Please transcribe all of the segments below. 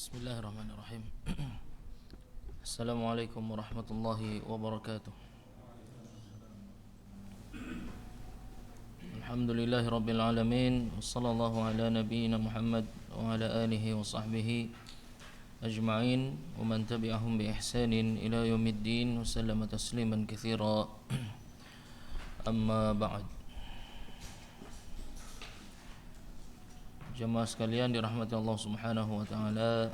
Bismillahirrahmanirrahim. Assalamualaikum warahmatullahi wabarakatuh. Alhamdulillahi rabbil alamin. Wassallallahu ala nabiyyina Muhammad wa ala alihi wa sahbihi ajma'in wa man tabi'ahum bi ihsanin ila yaumiddin wa sallama tasliman katsira. Amma ba'd. Jamaah sekalian dirahmati Allah Subhanahu wa taala.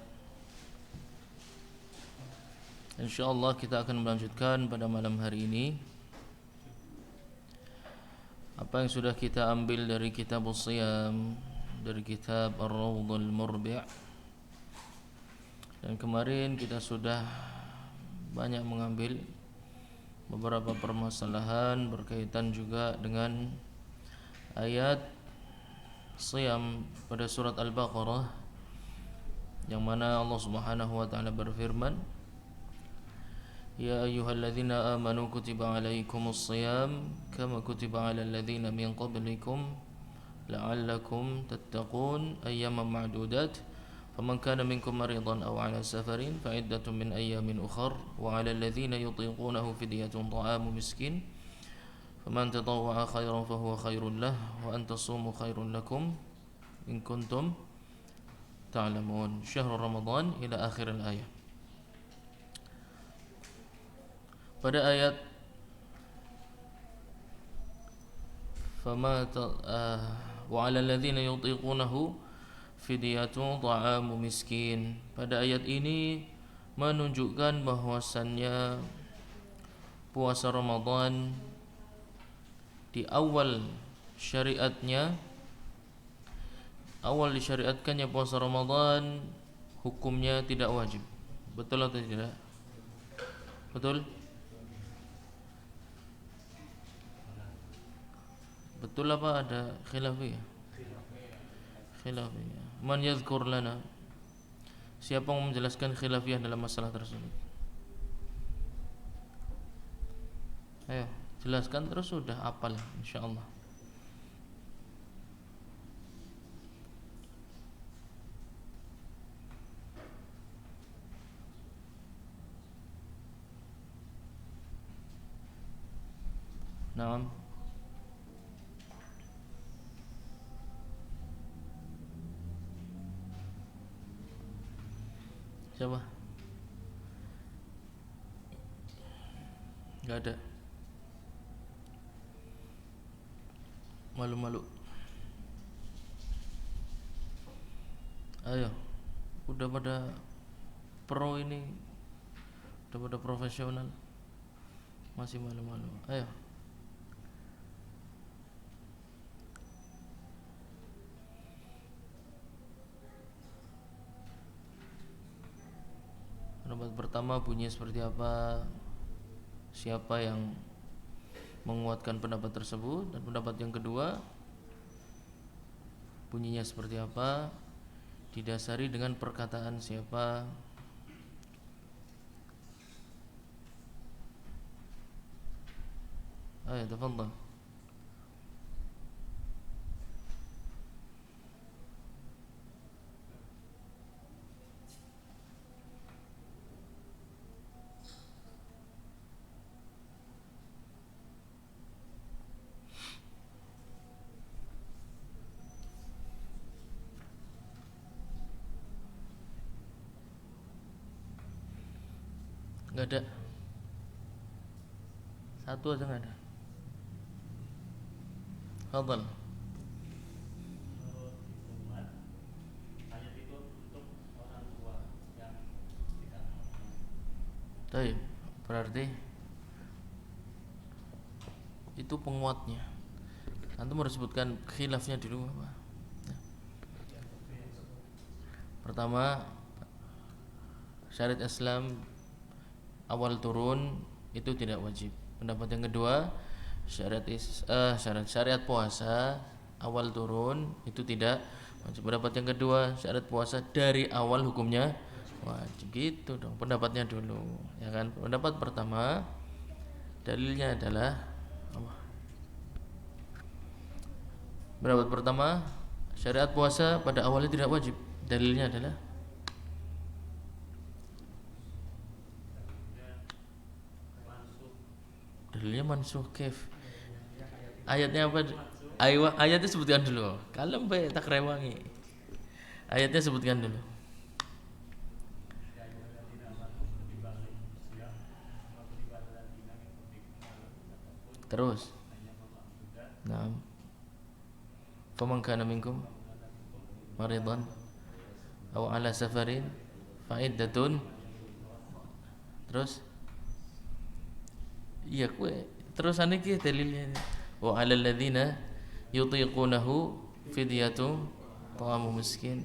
Insyaallah kita akan melanjutkan pada malam hari ini apa yang sudah kita ambil dari kitab Shiyam, dari kitab Ar-Rawdul Murbi'. Dan kemarin kita sudah banyak mengambil beberapa permasalahan berkaitan juga dengan ayat Shiyam pada surat Al-Baqarah, yang mana Allah Subhanahu wa taala berfirman, Ya ayyuhalladzina amanu kutiba alaikumus shiyam kama kutiba alal ladzina min qablikum la'allakum tattaqun ayyaman ma'dudat faman kana minkum maridan aw ala safarin fa iddatun min ayyamin ukhar wa alal ladzina yutiqunahu fidyatun ta'amu miskin faman tatawwa'a khairan fahuwa khairul lah wa an tasumu khairul lakum in kuntum ta'lamun. Syahrul Ramadan ila akhir al-ayah. Pada ayat wa 'alal ladzina yutiqunahu fidyatun ta'amu miskin. Pada ayat ini menunjukkan bahwasannya puasa Ramadan di awal disyariatkannya puasa Ramadan hukumnya tidak wajib. Betul atau tidak? Betul? Betul apa ada khilafiyah? Khilafiyah. Man yadhkur lana? Siapa yang menjelaskan khilafiyah dalam masalah tersebut? Ayo, jelaskan terus sudah hafal insyaallah. Naam. Siapa? Gak ada. Malu-malu. Ayo, udah pada pro ini, udah pada profesional, masih malu-malu. Ayo. Pendapat pertama bunyinya seperti apa? Siapa yang menguatkan pendapat tersebut? Dan pendapat yang kedua bunyinya seperti apa? Didasari dengan perkataan siapa? Ayo, tafadhal. Gak ada. Satu aja gak ada. Fadhal. Baik, berarti itu penguatnya. Antum harus sebutkan khilafnya dulu apa? Pertama, syariat Islam awal turun itu tidak wajib. Pendapat yang kedua, syariat puasa awal turun itu tidak wajib. Pendapat yang kedua, syariat puasa dari awal hukumnya wajib. Gitu dong pendapatnya dulu, ya kan? Pendapat pertama dalilnya adalah apa? Pendapat pertama, syariat puasa pada awalnya tidak wajib. Dalilnya adalah Dalilnya mansukh kif. Ayatnya apa? Ayatnya sebutkan dulu. Kalem bae tak rewangi. Ayatnya sebutkan dulu. Terus. Nah. Faman kana minkum maridan aw ala safarin fa'iddatun. Terus iya kue terus ane ki dalilnya wa 'alal ladzina yutiqunahu fidyatun ta'amu miskin,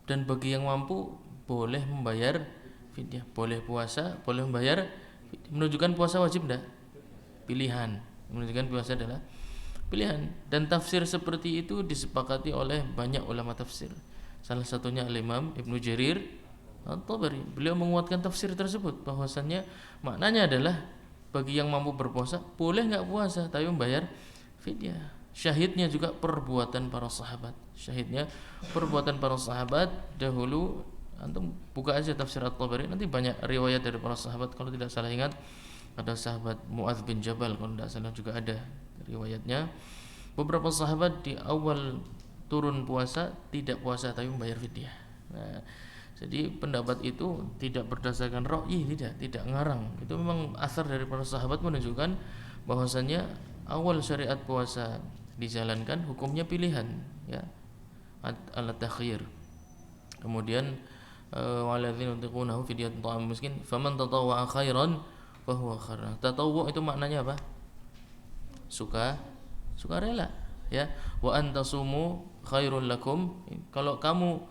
dan bagi yang mampu boleh membayar fidyah, boleh puasa, boleh membayar fidyah. Menunjukkan puasa wajib enggak? Pilihan. Menunjukkan puasa adalah pilihan, dan tafsir seperti itu disepakati oleh banyak ulama tafsir. Salah satunya Al-Imam Ibnu Jarir At-Tabari. Beliau menguatkan tafsir tersebut bahwasannya maknanya adalah bagi yang mampu berpuasa boleh enggak puasa tapi membayar fidyah. Syahidnya juga perbuatan para sahabat. Syahidnya perbuatan para sahabat dahulu. Antum buka aja tafsir At-Tabari, nanti banyak riwayat dari para sahabat. Kalau tidak salah ingat ada sahabat Mu'adz bin Jabal, kalau tidak salah juga ada riwayatnya. Beberapa sahabat di awal turun puasa tidak puasa tapi membayar fidyah. Nah, jadi pendapat itu tidak berdasarkan ra'yi, tidak ngarang. Itu memang asar dari para sahabat menunjukkan bahwasannya awal syariat puasa dijalankan hukumnya pilihan, ya, alat takhir. Kemudian waladzina yutiqunahu fidyatun ta'amu miskin faman tatawwa'a khairan fahuwa khairun. Tatawwu' itu maknanya apa? Sukarela, ya. Wa antasumu khairul lakum. Kalau kamu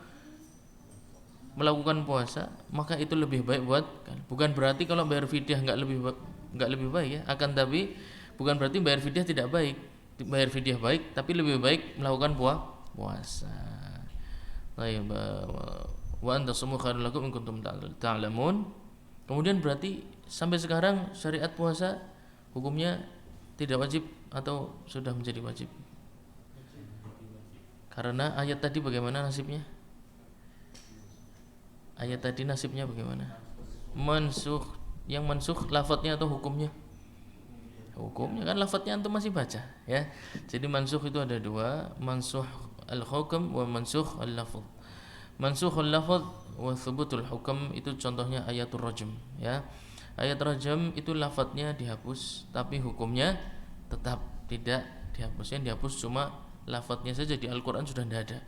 melakukan puasa maka itu lebih baik buat kan. Bukan berarti kalau bayar fidyah enggak lebih baik, ya. Akan tapi bukan berarti bayar fidyah tidak baik. Bayar fidyah baik, tapi lebih baik melakukan puasa. Baik, wa antasumu khairul lakum in kuntum ta'lamun. Kemudian berarti sampai sekarang syariat puasa hukumnya tidak wajib atau sudah menjadi wajib? Karena ayat tadi bagaimana nasibnya? Ayat tadi nasibnya bagaimana? Mansukh, yang mansukh lafadznya atau hukumnya? Hukumnya kan lafadznya antum masih baca, ya. Jadi mansukh itu ada dua, mansukh al-hukm wa mansukh al-lafadz. Mansukh al-lafadz wa thubutul hukm itu contohnya ayatul rajm, ya. Ayat rajm itu lafadznya dihapus tapi hukumnya tetap tidak dihapus. Yang dihapus cuma lafadznya saja, di Al-Qur'an sudah tidak ada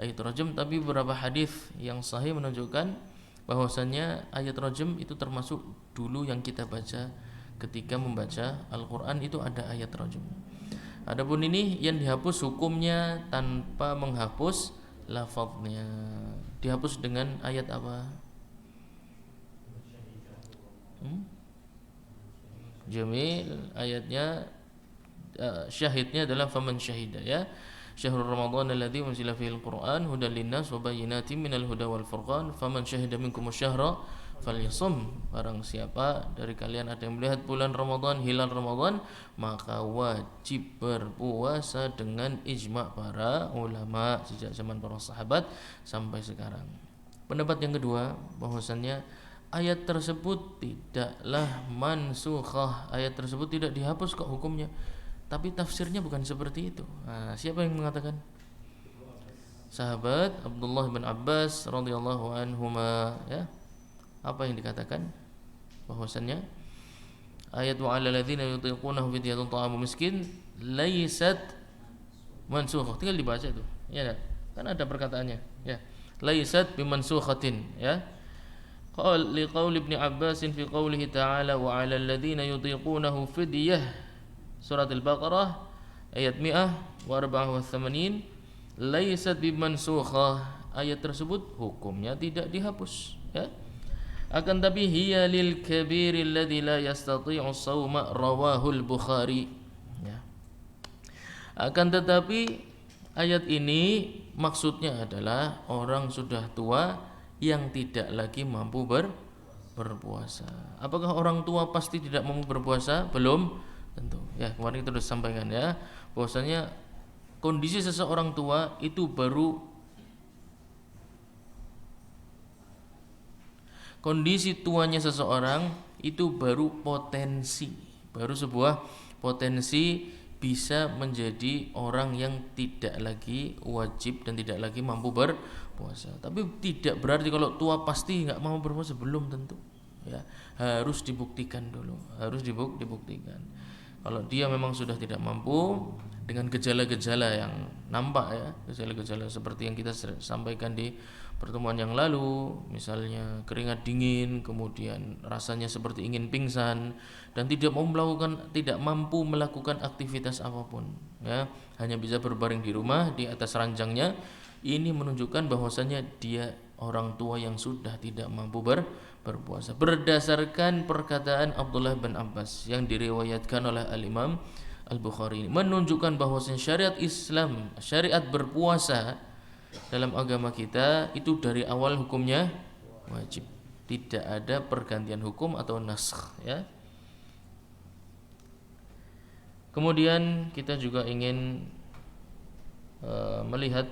ayat rajm, tapi beberapa hadis yang sahih menunjukkan bahwasannya ayat rajm itu termasuk dulu yang kita baca ketika membaca Al-Qur'an, itu ada ayat rajm. Adapun ini yang dihapus hukumnya tanpa menghapus lafadznya. Dihapus dengan ayat apa? Jamil, ayatnya syahidnya adalah faman syahida, ya. Syahrul Ramadan alladzi unzila fihil Qur'an hudan linnas wa bayyinatin minal huda wal furqan faman syahida minkum asyhara falyasum. Barang siapa dari kalian ada yang melihat bulan Ramadan, hilal Ramadan, maka wajib berpuasa dengan ijma' para ulama sejak zaman para sahabat sampai sekarang. Pendapat yang kedua bahwasannya ayat tersebut tidaklah mansukhah, ayat tersebut tidak dihapus kok hukumnya, tapi tafsirnya bukan seperti itu. Nah, siapa yang mengatakan? Sahabat Abdullah bin Abbas radhiyallahu anhuma, ya. Apa yang dikatakan? Bahwasannya ayat wa 'alal ladzina yutiqunahu fidyatun ta'amu miskin laysat mansukhah. Tinggal dibaca itu. Ya, kan ada perkataannya, ya. Laysat bimansukhatin, ya. Qaul Ibnu Abbas fi qoulihi ta'ala wa 'alal ladzina yutiqunahu fidyah, surat Al-Baqarah ayat 184, laysat bimansukhah, ayat tersebut hukumnya tidak dihapus, ya. Akan tapi hiya lil kabiri alladzi la yastati'u shauma, rawahul Bukhari, ya. Akan tetapi ayat ini maksudnya adalah orang sudah tua yang tidak lagi mampu berpuasa. Apakah orang tua pasti tidak mampu berpuasa? Belum tentu. Ya, kemarin kita sudah sampaikan, ya, bahwasanya kondisi seseorang tua itu baru Kondisi tuanya seseorang itu baru potensi, baru sebuah potensi bisa menjadi orang yang tidak lagi wajib dan tidak lagi mampu berpuasa. Tapi tidak berarti kalau tua pasti nggak mau berpuasa, belum tentu. Ya, harus dibuktikan dulu, harus dibuktikan. Kalau dia memang sudah tidak mampu dengan gejala-gejala yang nampak ya, gejala-gejala seperti yang kita sampaikan di pertemuan yang lalu, misalnya keringat dingin, kemudian rasanya seperti ingin pingsan dan tidak mampu melakukan aktivitas apapun, ya, hanya bisa berbaring di rumah di atas ranjangnya. Ini menunjukkan bahwasanya dia orang tua yang sudah tidak mampu berpuasa. Berdasarkan perkataan Abdullah bin Abbas yang diriwayatkan oleh Al-Imam Al-Bukhari, menunjukkan bahwasanya syariat Islam, syariat berpuasa dalam agama kita itu dari awal hukumnya wajib. Tidak ada pergantian hukum atau nasakh, ya. Kemudian kita juga ingin melihat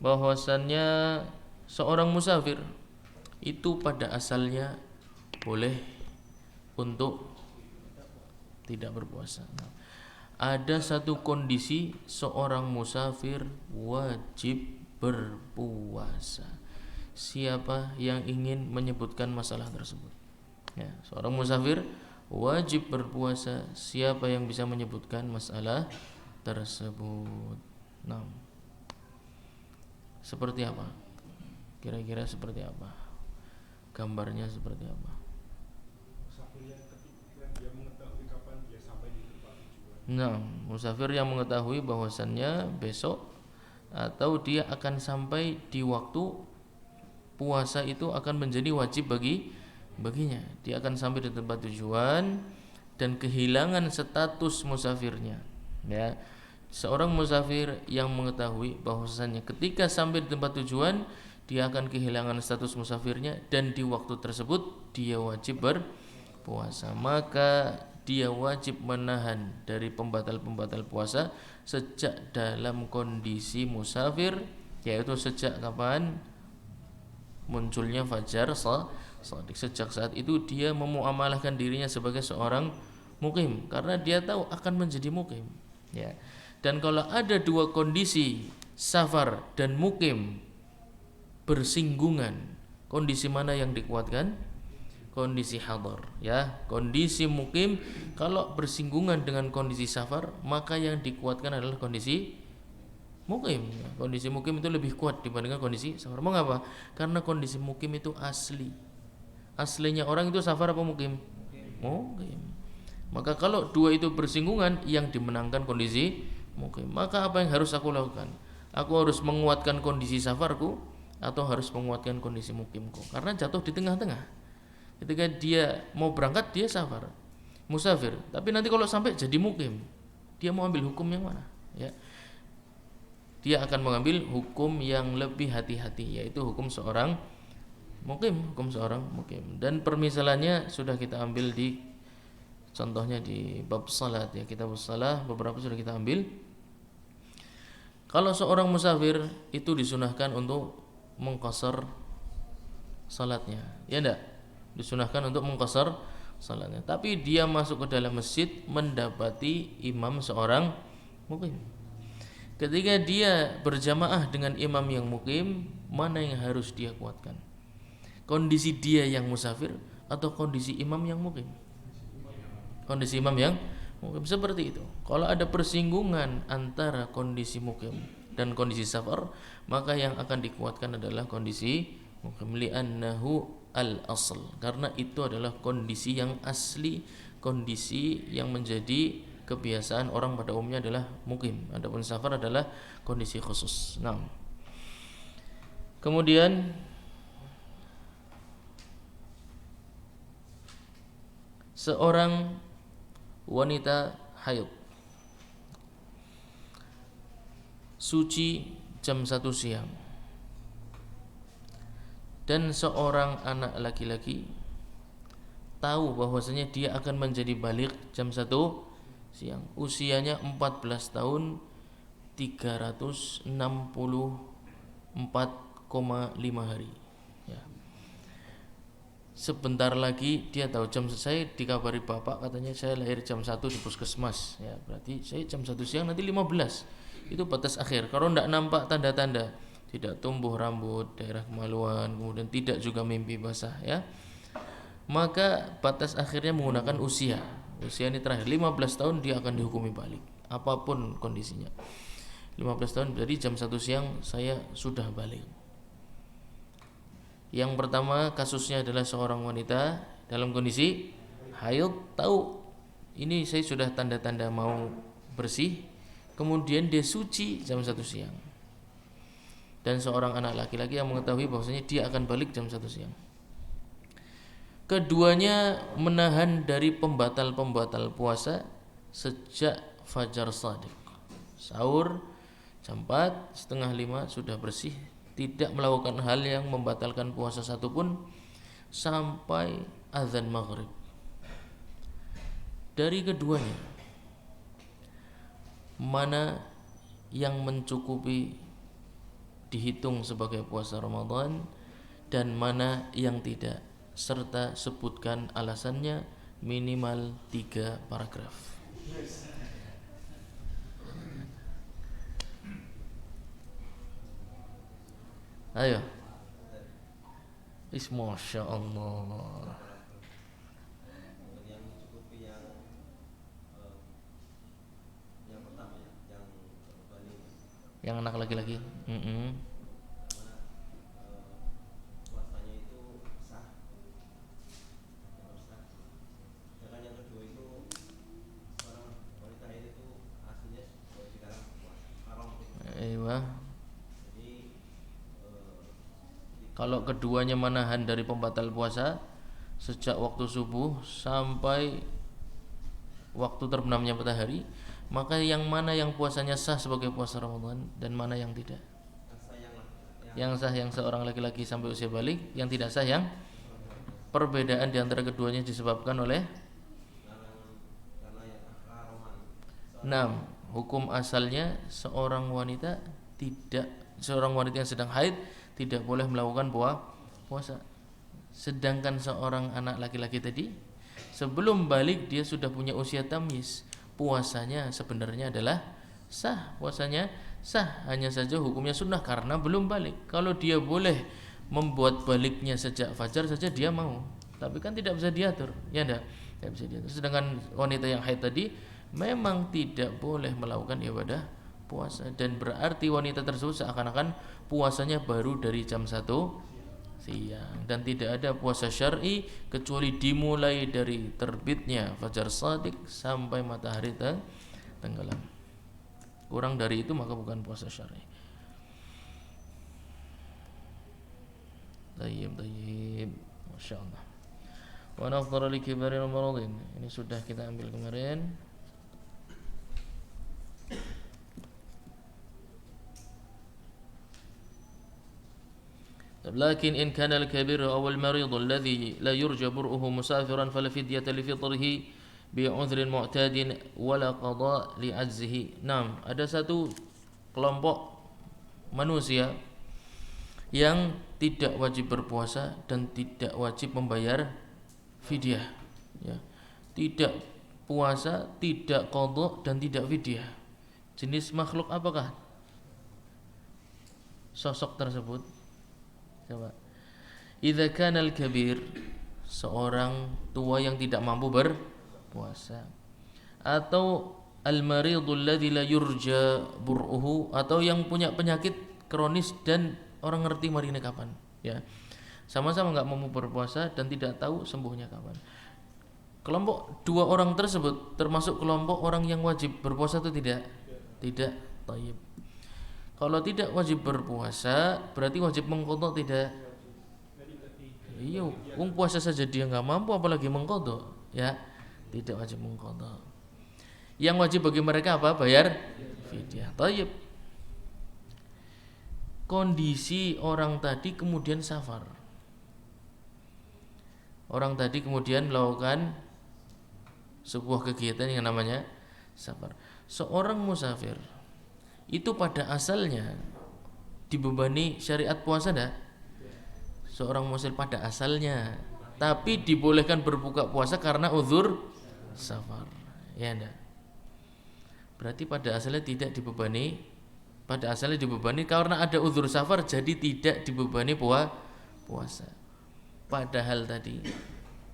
bahwasannya seorang musafir itu pada asalnya boleh untuk tidak berpuasa. Ada satu kondisi seorang musafir wajib berpuasa. Siapa yang ingin menyebutkan masalah tersebut? Ya, seorang musafir wajib berpuasa. Siapa yang bisa menyebutkan masalah tersebut? Nah, seperti apa? Kira-kira seperti apa? Gambarnya seperti apa? Nah, musafir yang mengetahui bahwasannya besok atau dia akan sampai di waktu puasa itu akan menjadi wajib baginya. Dia akan sampai di tempat tujuan dan kehilangan status musafirnya. Ya. Seorang musafir yang mengetahui bahwasannya ketika sampai di tempat tujuan dia akan kehilangan status musafirnya dan di waktu tersebut dia wajib berpuasa, maka dia wajib menahan dari pembatal-pembatal puasa sejak dalam kondisi musafir, yaitu sejak kapan munculnya fajar shadiq. Sejak saat itu dia memuamalahkan dirinya sebagai seorang mukim karena dia tahu akan menjadi mukim, ya. Dan kalau ada dua kondisi safar dan mukim bersinggungan, kondisi mana yang dikuatkan? Kondisi hadar, ya. Kondisi mukim kalau bersinggungan dengan kondisi safar, maka yang dikuatkan adalah kondisi mukim. Kondisi mukim itu lebih kuat dibandingkan kondisi safar. Mengapa? Karena kondisi mukim itu asli. Aslinya orang itu safar apa mukim? Mukim. Maka kalau dua itu bersinggungan, yang dimenangkan kondisi mukim. Maka apa yang harus aku lakukan? Aku harus menguatkan kondisi safarku atau harus menguatkan kondisi mukimku? Karena jatuh di tengah-tengah. Ketika dia mau berangkat dia safar, musafir, tapi nanti kalau sampai jadi mukim, dia mau ambil hukum yang mana? Ya. Dia akan mengambil hukum yang lebih hati-hati, yaitu hukum seorang mukim, hukum seorang mukim. Dan permisalannya sudah kita ambil di contohnya di bab salat, ya, kitab salah beberapa sudah kita ambil. Kalau seorang musafir itu disunahkan untuk mengqasar salatnya, ya enggak? Disunahkan untuk mengqasar salatnya. Tapi dia masuk ke dalam masjid mendapati imam seorang mukim. Ketika dia berjamaah dengan imam yang mukim, mana yang harus dia kuatkan? Kondisi dia yang musafir atau kondisi imam yang mukim? Kondisi imam yang mukim. Seperti itu. Kalau ada persinggungan antara kondisi mukim dan kondisi safar, maka yang akan dikuatkan adalah kondisi mukim, li'annahu al-asl, karena itu adalah kondisi yang asli, kondisi yang menjadi kebiasaan orang pada umumnya adalah mukim. Adapun safar adalah kondisi khusus. Nah, kemudian seorang wanita haid suci jam 1 siang dan seorang anak laki-laki tahu bahwasanya dia akan menjadi baligh jam 1 siang, usianya 14 tahun 364,5 hari, ya. sebentar lagi dia tahu jam, saya dikabari bapak katanya saya lahir jam 1 di puskesmas, ya berarti saya jam 1 siang nanti 15, itu batas akhir. Kalau tidak nampak tanda-tanda, tidak tumbuh rambut, daerah kemaluan, kemudian tidak juga mimpi basah, ya, maka batas akhirnya menggunakan usia. Usia ini terakhir 15 tahun dia akan dihukumi balik apapun kondisinya. 15 tahun berarti jam 1 siang saya sudah balik. Yang pertama kasusnya adalah seorang wanita dalam kondisi haid, tahu ini saya sudah tanda-tanda mau bersih, kemudian dia suci jam 1 siang. Dan seorang anak laki-laki yang mengetahui bahwasanya dia akan balik jam 1 siang. Keduanya menahan dari pembatal-pembatal puasa sejak fajar shadiq. Sahur jam 4, setengah 5 sudah bersih, tidak melakukan hal yang membatalkan puasa satupun sampai azan maghrib. Dari keduanya, mana yang mencukupi dihitung sebagai puasa Ramadan dan mana yang tidak, serta sebutkan alasannya minimal 3 paragraf. Ayo. Masya Allah. Yang anak laki-laki. Kalau keduanya menahan dari pembatal puasa sejak waktu subuh sampai waktu terbenamnya matahari, maka yang mana yang puasanya sah sebagai puasa Ramadan dan mana yang tidak? Yang sah yang seorang laki-laki sampai usia balik, yang tidak sah yang perbedaan di antara keduanya disebabkan oleh 6. Hukum asalnya seorang wanita yang sedang haid tidak boleh melakukan puasa. Sedangkan seorang anak laki-laki tadi sebelum balik dia sudah punya usia tamyiz, puasanya sebenarnya adalah sah, puasanya sah, hanya saja hukumnya sunnah karena belum balik. Kalau dia boleh membuat baliknya sejak fajar saja dia mau, tapi kan tidak bisa diatur, ya enggak? Tidak bisa diatur. Sedangkan wanita yang haid tadi memang tidak boleh melakukan ibadah puasa, dan berarti wanita tersebut seakan-akan puasanya baru dari jam 1 siang, dan tidak ada puasa syar'i kecuali dimulai dari terbitnya fajar shadiq sampai matahari tenggelam. Kurang dari itu maka bukan puasa syar'i. Tayyib. Masyaallah. Wa nafdhara li kibaril maradin. Ini sudah kita ambil kemarin. لكن إن كان الكبير أو المريض الذي لا يرجى برؤه مسافرا فلا فدية لفطره بعذر معتاد ولا قضاء لعجزه. Nah, ada satu kelompok manusia yang tidak wajib berpuasa dan tidak wajib membayar fidyah, ya. Tidak puasa, tidak qadha dan tidak fidyah. Jenis makhluk apakah sosok tersebut? Coba. Idza kana al-kabir, seorang tua yang tidak mampu berpuasa, atau al-maridul ladzi la yurja bur'uhu, atau yang punya penyakit kronis dan orang ngerti marinya kapan, ya. Sama-sama enggak mampu berpuasa dan tidak tahu sembuhnya kapan. Kelompok dua orang tersebut termasuk kelompok orang yang wajib berpuasa atau tidak? Tidak. Tayyib. Kalau tidak wajib berpuasa berarti wajib mengqadha tidak? Iya, wong puasa saja dia enggak mampu apalagi mengqadha, ya. Tidak wajib mengqadha. Yang wajib bagi mereka apa? Bayar fidyah. Tayyib. Kondisi orang tadi kemudian safar. Orang tadi kemudian melakukan sebuah kegiatan yang namanya safar. Seorang musafir itu pada asalnya dibebani syariat puasa enggak? Seorang musafir pada asalnya, tapi dibolehkan berbuka puasa karena uzur safar. Ya enggak? Berarti pada asalnya tidak dibebani, karena ada uzur safar, jadi tidak dibebani puasa. Padahal tadi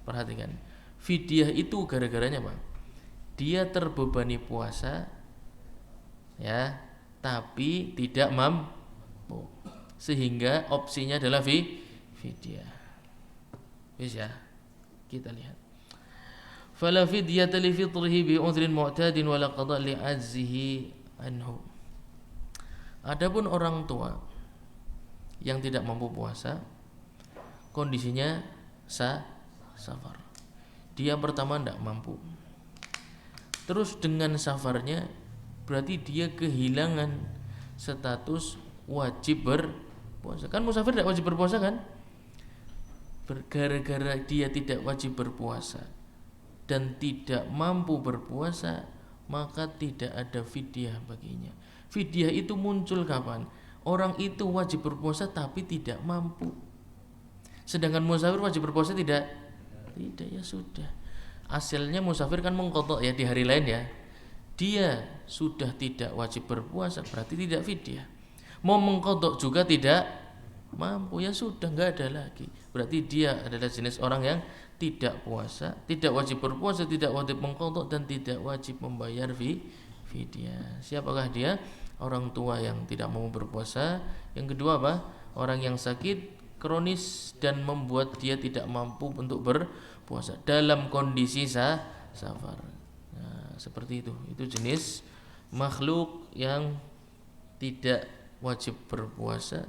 perhatikan, fidyah itu gara-garanya apa? Dia terbebani puasa, ya, tapi tidak mampu, sehingga opsinya adalah fidyah. Bisa kita lihat. Fala fidyata li fitrihi bi udhrin mu'tadin wala qada' li azzihi anhu. Adapun orang tua yang tidak mampu puasa, kondisinya safar. Dia pertama tidak mampu. Terus dengan safarnya berarti dia kehilangan status wajib berpuasa. Kan musafir tidak wajib berpuasa kan? Gara-gara dia tidak wajib berpuasa dan tidak mampu berpuasa, maka tidak ada fidyah baginya. Fidyah itu muncul kapan? Orang itu wajib berpuasa tapi tidak mampu. Sedangkan musafir wajib berpuasa tidak, ya sudah. Hasilnya musafir kan mengqadha ya di hari lain ya. Dia sudah tidak wajib berpuasa, berarti tidak fidyah. Mau mengqadha juga tidak mampu, ya sudah, enggak ada lagi. Berarti dia adalah jenis orang yang tidak puasa, tidak wajib berpuasa, tidak wajib mengqadha, dan tidak wajib membayar fidyah. Siapakah dia? Orang tua yang tidak mau berpuasa. Yang kedua apa? Orang yang sakit kronis dan membuat dia tidak mampu untuk berpuasa dalam kondisi safar. Nah, seperti itu. Itu jenis makhluk yang tidak wajib berpuasa,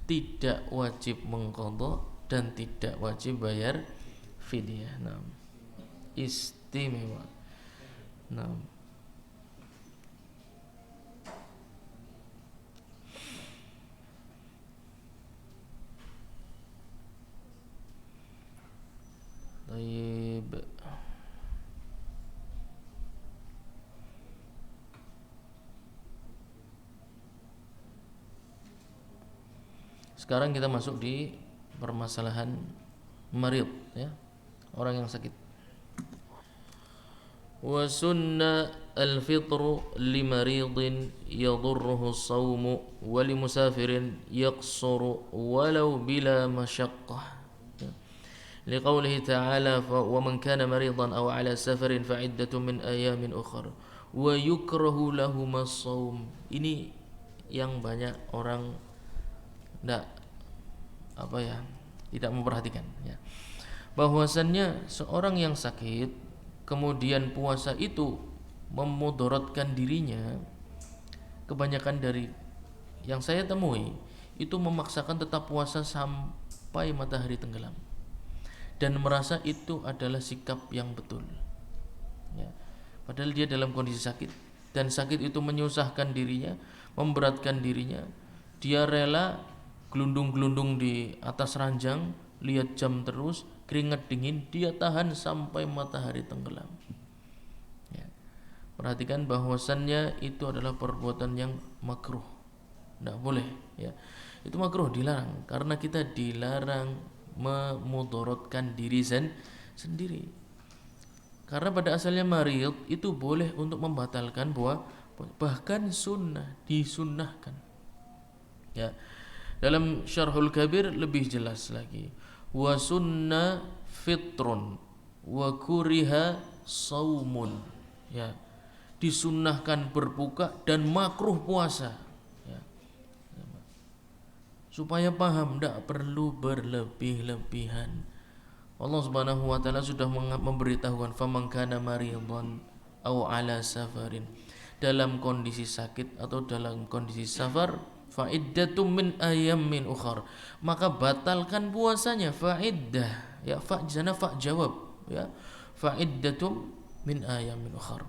tidak wajib mengqadha, dan tidak wajib bayar fidyah. Nah, istimewa. Nah, baik. Sekarang kita masuk di permasalahan marid, ya, orang yang sakit. Wa sunna al-fitru li maridin yadurruhu as-sawmu wa li musafirin yaqsuru walau bila masyaqqah. Liqaulihi ta'ala wa man kana maridan aw ala safarin fa iddatun min ayamin ukhra wa yukrahu lahum as-sawm. Ini yang banyak orang tidak memperhatikan, ya. Bahwasannya seorang yang sakit kemudian puasa itu memudaratkan dirinya, kebanyakan dari yang saya temui itu memaksakan tetap puasa sampai matahari tenggelam dan merasa itu adalah sikap yang betul, ya. Padahal dia dalam kondisi sakit, dan sakit itu menyusahkan dirinya, memberatkan dirinya. Dia rela gelundung-gelundung di atas ranjang, lihat jam terus, keringat dingin, dia tahan sampai matahari tenggelam, ya. Perhatikan bahwasannya itu adalah perbuatan yang makruh, tidak boleh, ya. Itu makruh, dilarang, karena kita dilarang memudaratkan diri sendiri. Karena pada asalnya marid itu boleh untuk membatalkan bahkan sunnah, disunnahkan, ya. Dalam Syarhul Kabir lebih jelas lagi, wa sunna fitrun wa kuriha saumun, ya, disunnahkan berbuka dan makruh puasa, ya. Supaya paham, tidak perlu berlebih-lebihan. Allah Subhanahu wa taala sudah memberitahukan faman kana maridan aw ala safarin, dalam kondisi sakit atau dalam kondisi safar, fa iddatum min ayyamin ukhar, maka batalkan puasanya. Fa'iddah, ya, fa'jana fa jawab, ya, fa iddatum min ayyamin ukhar.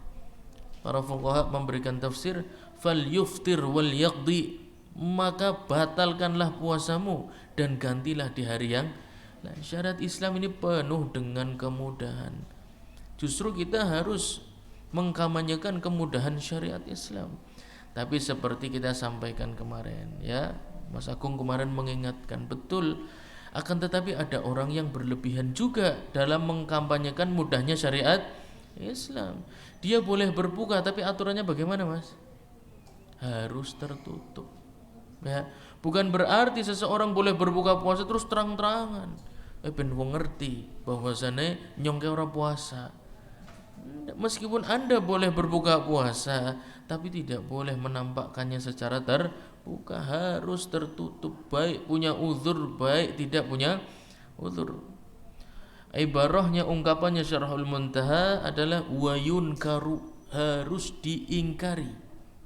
Para fuqaha memberikan tafsir fal yuftir wal yaqdi, maka batalkanlah puasamu dan gantilah di hari yang lain. Syariat Islam ini penuh dengan kemudahan. Justru kita harus mengkampanyekan kemudahan syariat Islam. Tapi seperti kita sampaikan kemarin, ya, Mas Agung kemarin mengingatkan betul, Akan tetapi ada orang yang berlebihan juga dalam mengkampanyekan mudahnya syariat Islam. Dia boleh berbuka tapi aturannya bagaimana, Mas? Harus tertutup. Ya, bukan berarti seseorang boleh berbuka puasa terus terang-terangan. Ben wong ngerti bahwasane nyongke ora puasa. Meskipun Anda boleh berbuka puasa, tapi tidak boleh menampakkannya secara terbuka, harus tertutup, baik punya uzur, baik tidak punya uzur. Ibarahnya ungkapannya Syarhul Muntaha adalah wayun karu, harus diingkari.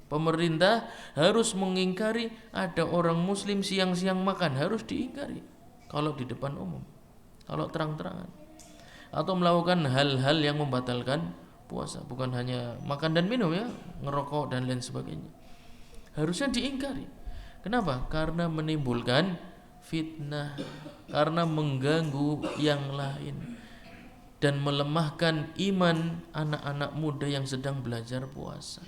Pemerintah harus mengingkari ada orang muslim siang-siang makan, harus diingkari kalau di depan umum, kalau terang-terangan, atau melakukan hal-hal yang membatalkan puasa, bukan hanya makan dan minum ya, ngerokok dan lain sebagainya. Harusnya diingkari. Kenapa? Karena menimbulkan fitnah, karena mengganggu yang lain dan melemahkan iman anak-anak muda yang sedang belajar puasa.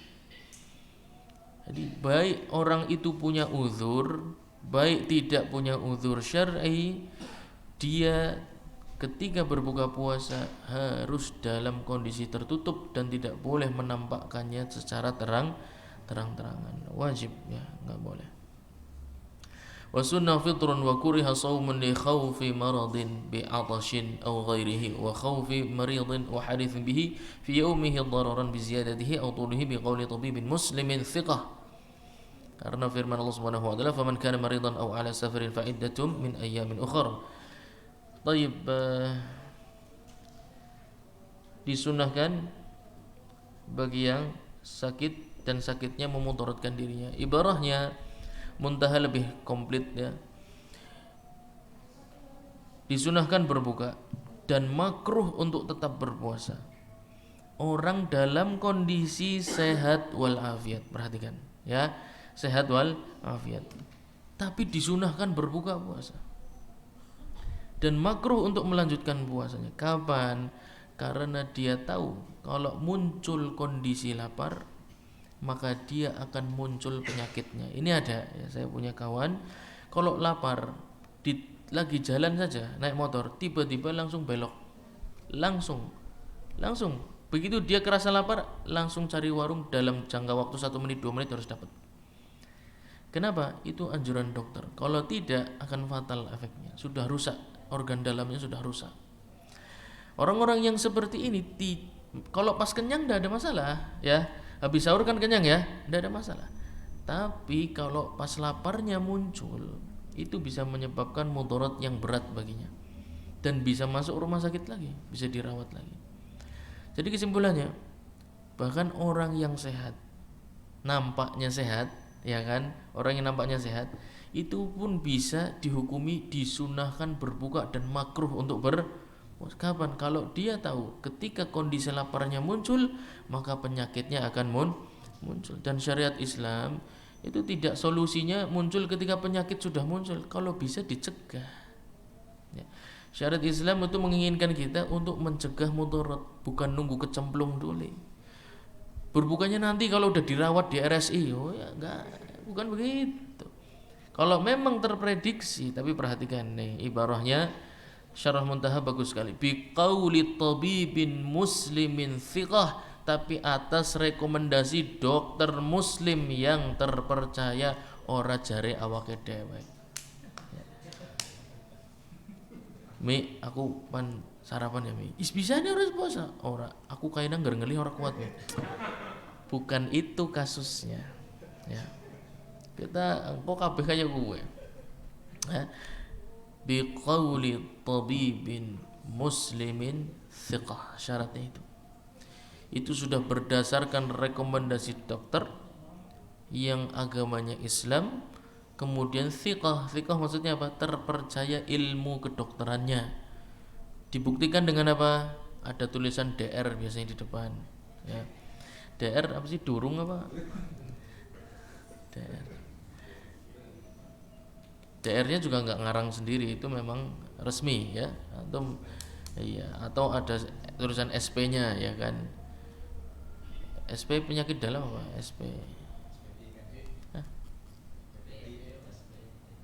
Jadi baik orang itu punya uzur, baik tidak punya uzur syar'i, dia ketika berbuka puasa harus dalam kondisi tertutup dan tidak boleh menampakkannya secara terang-terangan. Wajib ya, enggak boleh. Wa sunnah fitrun wa kuriha shaumun li khaufi maradin bi 'atashin aw ghairihi wa khaufi maridin wa hadithin bihi fi yawmihi dararan bi ziyadatihi aw tulihi bi qawli tabibin muslimin thiqah. Karena firman Allah Subhanahu wa taala, "Faman kana maridan aw 'ala safarin fa iddatum min ayyamin ukhra." Baik, disunahkan bagi yang sakit dan sakitnya memudaratkan dirinya. Ibarahnya Muntaha lebih komplit ya. Disunahkan berbuka dan makruh untuk tetap berpuasa. Orang dalam kondisi sehat walafiat, perhatikan ya, sehat walafiat, tapi disunahkan berbuka puasa. Dan makruh untuk melanjutkan puasanya. Kapan? Karena dia tahu kalau muncul kondisi lapar, maka dia akan muncul penyakitnya. Ini ada ya, saya punya kawan kalau lapar lagi jalan saja naik motor, tiba-tiba langsung belok, langsung begitu dia kerasa lapar langsung cari warung, dalam jangka waktu 1 menit 2 menit harus dapat. Kenapa? Itu anjuran dokter. Kalau tidak akan fatal efeknya, sudah rusak, organ dalamnya sudah rusak. Orang-orang yang seperti ini kalau pas kenyang tidak ada masalah ya. Habis sahur kan kenyang ya, tidak ada masalah. Tapi kalau pas laparnya muncul, itu bisa menyebabkan mudarat yang berat baginya dan bisa masuk rumah sakit lagi, bisa dirawat lagi. Jadi kesimpulannya, bahkan orang yang sehat, nampaknya sehat, ya kan, orang yang nampaknya sehat, itu pun bisa dihukumi disunahkan berbuka dan makruh untuk kapan? Kalau dia tahu ketika kondisi laparnya muncul, maka penyakitnya akan muncul. Dan syariat Islam itu tidak solusinya muncul ketika penyakit sudah muncul, kalau bisa dicegah ya. Syariat Islam itu menginginkan kita untuk mencegah mudarat, bukan nunggu kecemplung dulu. Berbukanya nanti kalau udah dirawat di RSI, oh ya enggak, bukan begitu. Kalau memang terprediksi, tapi perhatikan nih ibarahnya Syarah Muntaha bagus sekali. Biqauli tabibin muslimin thiqah, tapi atas rekomendasi dokter muslim yang terpercaya, ora jare awake dhewe. Mi, aku pan sarapan ya Mi. Is bisane ora puasa? Ora, aku kayaknya ngeli ora kuat Mi. Bukan itu kasusnya. Ya. Kita kok kabeh kaya gue. Ya. Biqauli tabibin muslimin thiqah, syaratnya itu sudah berdasarkan rekomendasi dokter yang agamanya Islam, kemudian thiqah maksudnya apa? Terpercaya ilmu kedokterannya. Dibuktikan dengan apa? Ada tulisan DR biasanya di depan ya. DR apa sih, durung apa? DR-nya juga nggak ngarang sendiri, itu memang resmi ya, atau ada tulisan SP-nya ya kan. SP penyakit dalam apa?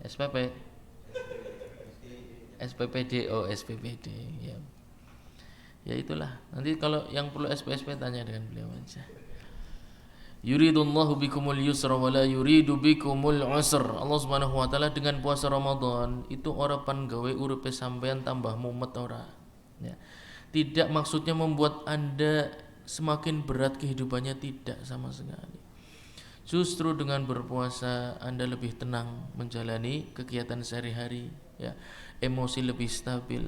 SPP SPPD, oh SPPD ya. Ya itulah. Nanti kalau yang perlu SPSP tanya dengan beliau aja. Yuridullahu bikumul yusra wa la yuridu bikumul usr. Allah Subhanahu wa taala dengan puasa Ramadan itu ora pan gawe uripe sampean tambah mumet ora. Ya. Tidak maksudnya membuat Anda semakin berat kehidupannya, tidak sama sekali. Justru dengan berpuasa Anda lebih tenang menjalani kegiatan sehari-hari, ya. Emosi lebih stabil.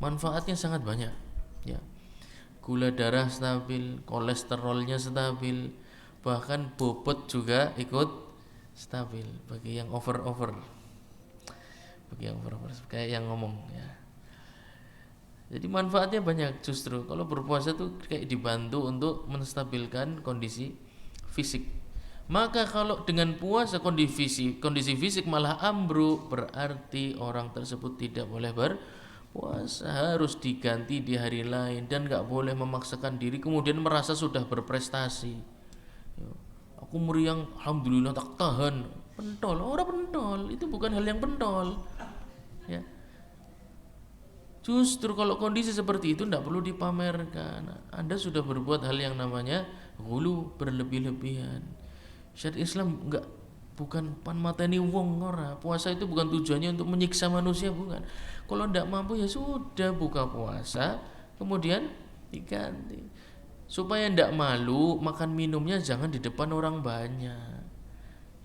Manfaatnya sangat banyak, ya. Gula darah stabil, kolesterolnya stabil, bahkan bobot juga ikut stabil bagi yang over kayak yang ngomong, ya. Jadi manfaatnya banyak justru. Kalau berpuasa tuh kayak dibantu untuk menstabilkan kondisi fisik. Maka kalau dengan puasa kondisi fisik malah ambruk, berarti orang tersebut tidak boleh berpuasa, harus diganti di hari lain, dan gak boleh memaksakan diri kemudian merasa sudah berprestasi. Aku meriang, alhamdulillah tak tahan. Pentol, orang pentol, itu bukan hal yang pentol, ya. Justru kalau kondisi seperti itu tidak perlu dipamerkan. Anda sudah berbuat hal yang namanya ghulu, berlebih-lebihan. Syariat Islam bukan pan mateni wong ora. Puasa itu bukan tujuannya untuk menyiksa manusia, bukan. Kalau tidak mampu ya sudah buka puasa, kemudian diganti. Supaya tidak malu, makan minumnya jangan di depan orang banyak.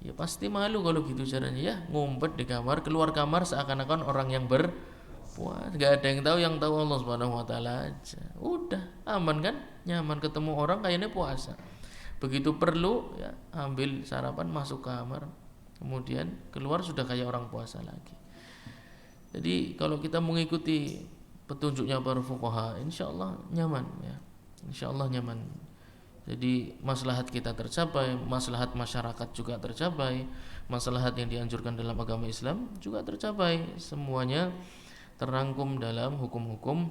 Ya pasti malu kalau gitu caranya, ya. Ngumpet di kamar, keluar kamar seakan-akan orang yang berpuasa. Gak ada yang tahu Allah Subhanahu wa taala aja. Udah aman kan? Nyaman, ketemu orang kayaknya puasa. Begitu perlu, ya, ambil sarapan, masuk kamar, kemudian keluar sudah kayak orang puasa lagi. Jadi kalau kita mengikuti petunjuknya para fuqaha, insyaallah nyaman, ya. Insyaallah nyaman. Jadi maslahat kita tercapai, maslahat masyarakat juga tercapai, maslahat yang dianjurkan dalam agama Islam juga tercapai. Semuanya terangkum dalam hukum-hukum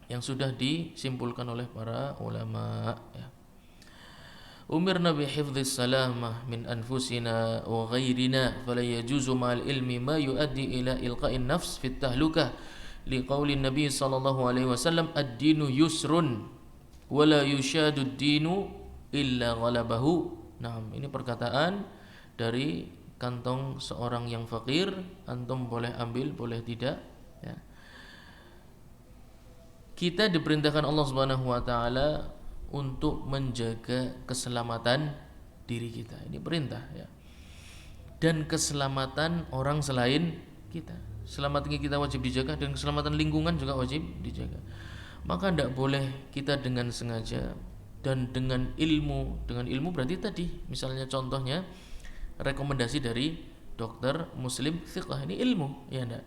yang sudah disimpulkan oleh para ulama, ya. Umirna bihifdzis salamah min anfusina wa ghairina fala yajuzu ma'al ilmi ma yuaddi ila ilqa'in nafs fit tahlukah liqaulin nabi sallallahu alaihi wasallam ad-dinu yusrun wa la yushadu ad-dinu illa ghalabahu. Nah, ini perkataan dari kantong seorang yang fakir, antum boleh ambil, boleh tidak, ya. Kita diperintahkan Allah Subhanahu wa taala untuk menjaga keselamatan diri kita. Ini perintah, ya. Dan keselamatan orang selain kita. Keselamatan kita wajib dijaga, dan keselamatan lingkungan juga wajib dijaga. Maka tidak boleh kita dengan sengaja dan dengan ilmu. Dengan ilmu berarti tadi misalnya contohnya rekomendasi dari dokter muslim thiqah, ini ilmu, ya enggak?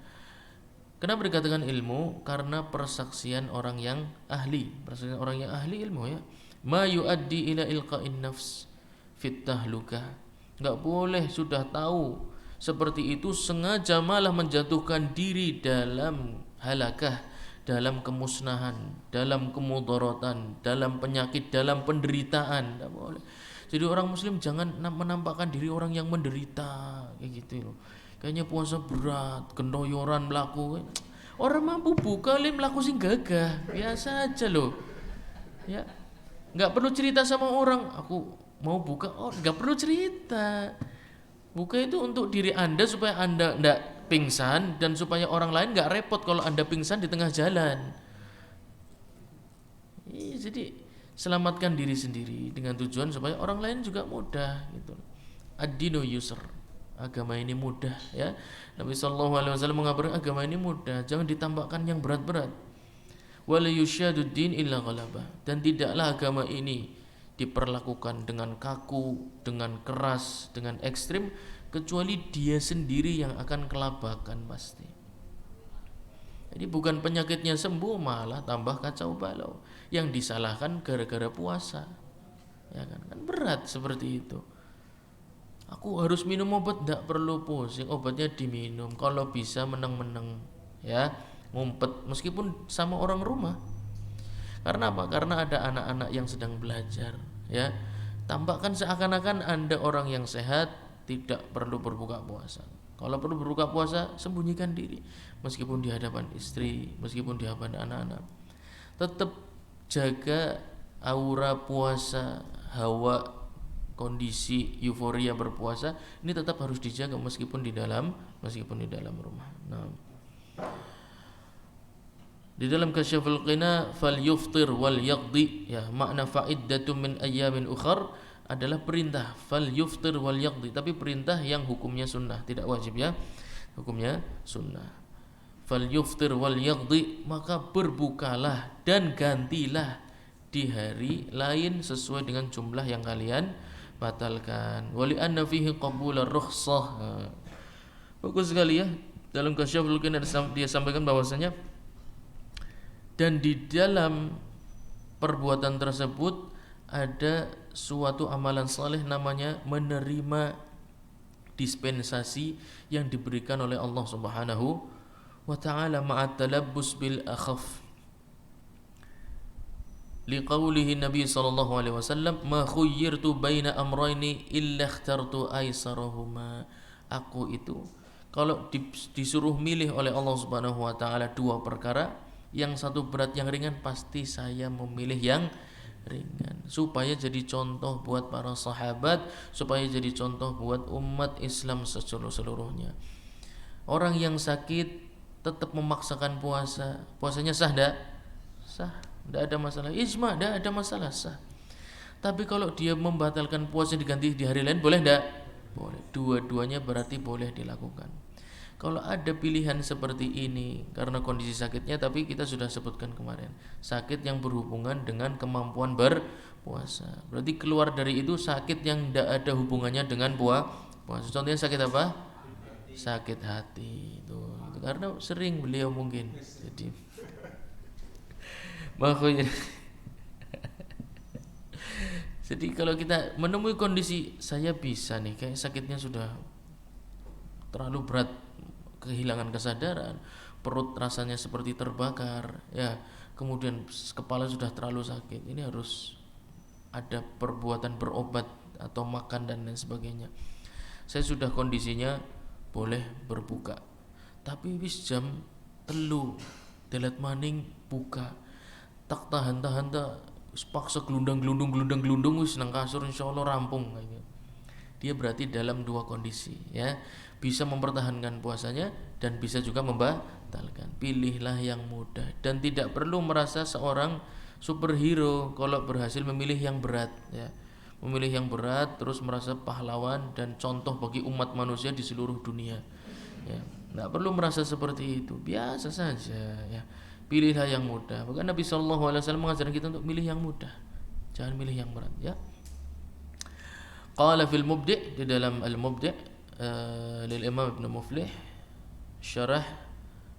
Kenapa dikatakan ilmu? Karena persaksian orang yang ahli. Persaksian orang yang ahli ilmu, ya. Ma yuaddi ila ilqa'in nafs fit tahlukah. Enggak boleh sudah tahu seperti itu sengaja malah menjatuhkan diri dalam halakah, dalam kemusnahan, dalam kemudaratan, dalam penyakit, dalam penderitaan. Enggak boleh. Jadi orang muslim jangan menampakkan diri orang yang menderita kayak gitu loh. Kayaknya puasa berat, kendoyoran melaku. Orang mampu buka lim melaku sing gagah, biasa aja loh, ya. Nggak perlu cerita sama orang, aku mau buka. Oh, nggak perlu cerita. Buka itu untuk diri Anda supaya Anda nggak pingsan, dan supaya orang lain nggak repot kalau Anda pingsan di tengah jalan. Jadi selamatkan diri sendiri dengan tujuan supaya orang lain juga mudah gitu. Ad-dinu yusr. Agama ini mudah, ya. Nabi sallallahu alaihi wasallam mengabarkan agama ini mudah, jangan ditambahkan yang berat-berat. Wala yusyadud din illa ghalabah. Dan tidaklah agama ini diperlakukan dengan kaku, dengan keras, dengan ekstrim, kecuali dia sendiri yang akan kelabakan pasti. Jadi bukan penyakitnya sembuh, malah tambah kacau balau. Yang disalahkan gara-gara puasa, ya kan? Kan berat seperti itu. Aku harus minum obat, tidak perlu pusing, obatnya diminum. Kalau bisa meneng-meneng, ya, ngumpet meskipun sama orang rumah. Karena apa? Karena ada anak-anak yang sedang belajar, ya. Tampakkan seakan-akan Anda orang yang sehat, tidak perlu berbuka puasa. Kalau perlu berbuka puasa, sembunyikan diri, meskipun di hadapan istri, meskipun di hadapan anak-anak. Tetap jaga aura puasa, hawa, kondisi euforia berpuasa ini tetap harus dijaga meskipun di dalam rumah. Nah, di dalam Kasyaful Qina fal yuftir wal yaqdi, ya, makna fa'iddatun min ayyamin ukhar adalah perintah fal yuftir wal yaqdi, tapi perintah yang hukumnya sunnah, tidak wajib, ya, hukumnya sunnah. Fal yuftir wal yaqdi, maka berbukalah dan gantilah di hari lain sesuai dengan jumlah yang kalian batalkan. Wali anna fihi qabul ar-rukhsah. Bagus sekali, ya, dalam Kasyaful Qina dia sampaikan bahwasanya dan di dalam perbuatan tersebut ada suatu amalan saleh namanya menerima dispensasi yang diberikan oleh Allah Subhanahu wa ta'ala ma'at talabbus bil akhaf. Liqaulihi Nabi sallallahu alaihi wasallam, "Ma khuyyirtu baina amrayni illa ikhtartu aisarahuma." Aku itu kalau disuruh milih oleh Allah Subhanahu wa ta'ala dua perkara, yang satu berat yang ringan, pasti saya memilih yang ringan, supaya jadi contoh buat para sahabat, supaya jadi contoh buat umat Islam seluruhnya. Orang yang sakit tetap memaksakan puasa, puasanya sah enggak? Sah, enggak ada masalah. Ijma, enggak ada masalah, sah. Tapi kalau dia membatalkan puasa diganti di hari lain, boleh enggak? Boleh. Dua-duanya berarti boleh dilakukan. Kalau ada pilihan seperti ini karena kondisi sakitnya, tapi kita sudah sebutkan kemarin, sakit yang berhubungan dengan kemampuan berpuasa, berarti keluar dari itu sakit yang tidak ada hubungannya dengan puasa. Contohnya sakit apa? Sakit hati itu karena sering beliau mungkin jadi makanya. Jadi kalau kita menemui kondisi saya bisa nih, kayak sakitnya sudah terlalu berat, kehilangan kesadaran, perut rasanya seperti terbakar, ya, kemudian kepala sudah terlalu sakit, ini harus ada perbuatan berobat atau makan dan lain sebagainya. Saya sudah kondisinya boleh berbuka, tapi wis jam telu telat maning buka, tak tahan paksa gelundung wis nang kasur insyaallah rampung kayak gitu. Dia berarti dalam dua kondisi, ya, bisa mempertahankan puasanya dan bisa juga membatalkan. Pilihlah yang mudah dan tidak perlu merasa seorang superhero kalau berhasil memilih yang berat, ya. Memilih yang berat terus merasa pahlawan dan contoh bagi umat manusia di seluruh dunia, ya. Tidak perlu merasa seperti itu, biasa saja, ya. Pilihlah yang mudah. Bahkan Nabi SAW mengajarkan kita untuk milih yang mudah, jangan milih yang berat, ya. Qala fil mubdi', di dalam al-mubdi' lil Imam Ibn Muflih syarah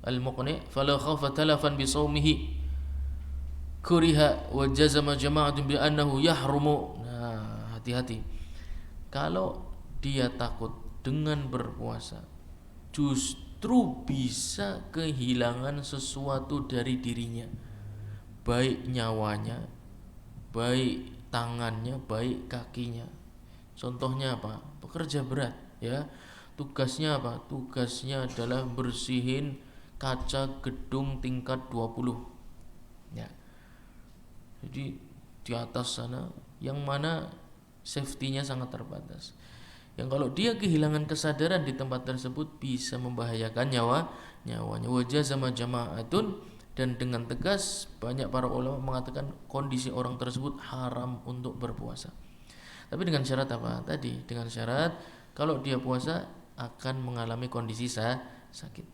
al-Muqni', fala khafa talafan bi shaumihi kuriha wa jazama jama'atun bi annahu yahrumu. Nah, hati-hati. Kalau dia takut dengan berpuasa justru bisa kehilangan sesuatu dari dirinya, baik nyawanya, baik tangannya, baik kakinya. Contohnya apa? Pekerja berat, ya. Tugasnya apa? Tugasnya adalah bersihin kaca gedung tingkat 20. Ya. Jadi di atas sana yang mana safety-nya sangat terbatas. Yang kalau dia kehilangan kesadaran di tempat tersebut bisa membahayakan nyawanya. Wajah sama jama'atun, dan dengan tegas banyak para ulama mengatakan kondisi orang tersebut haram untuk berpuasa. Tapi dengan syarat apa? Tadi dengan syarat kalau dia puasa akan mengalami kondisi sakit.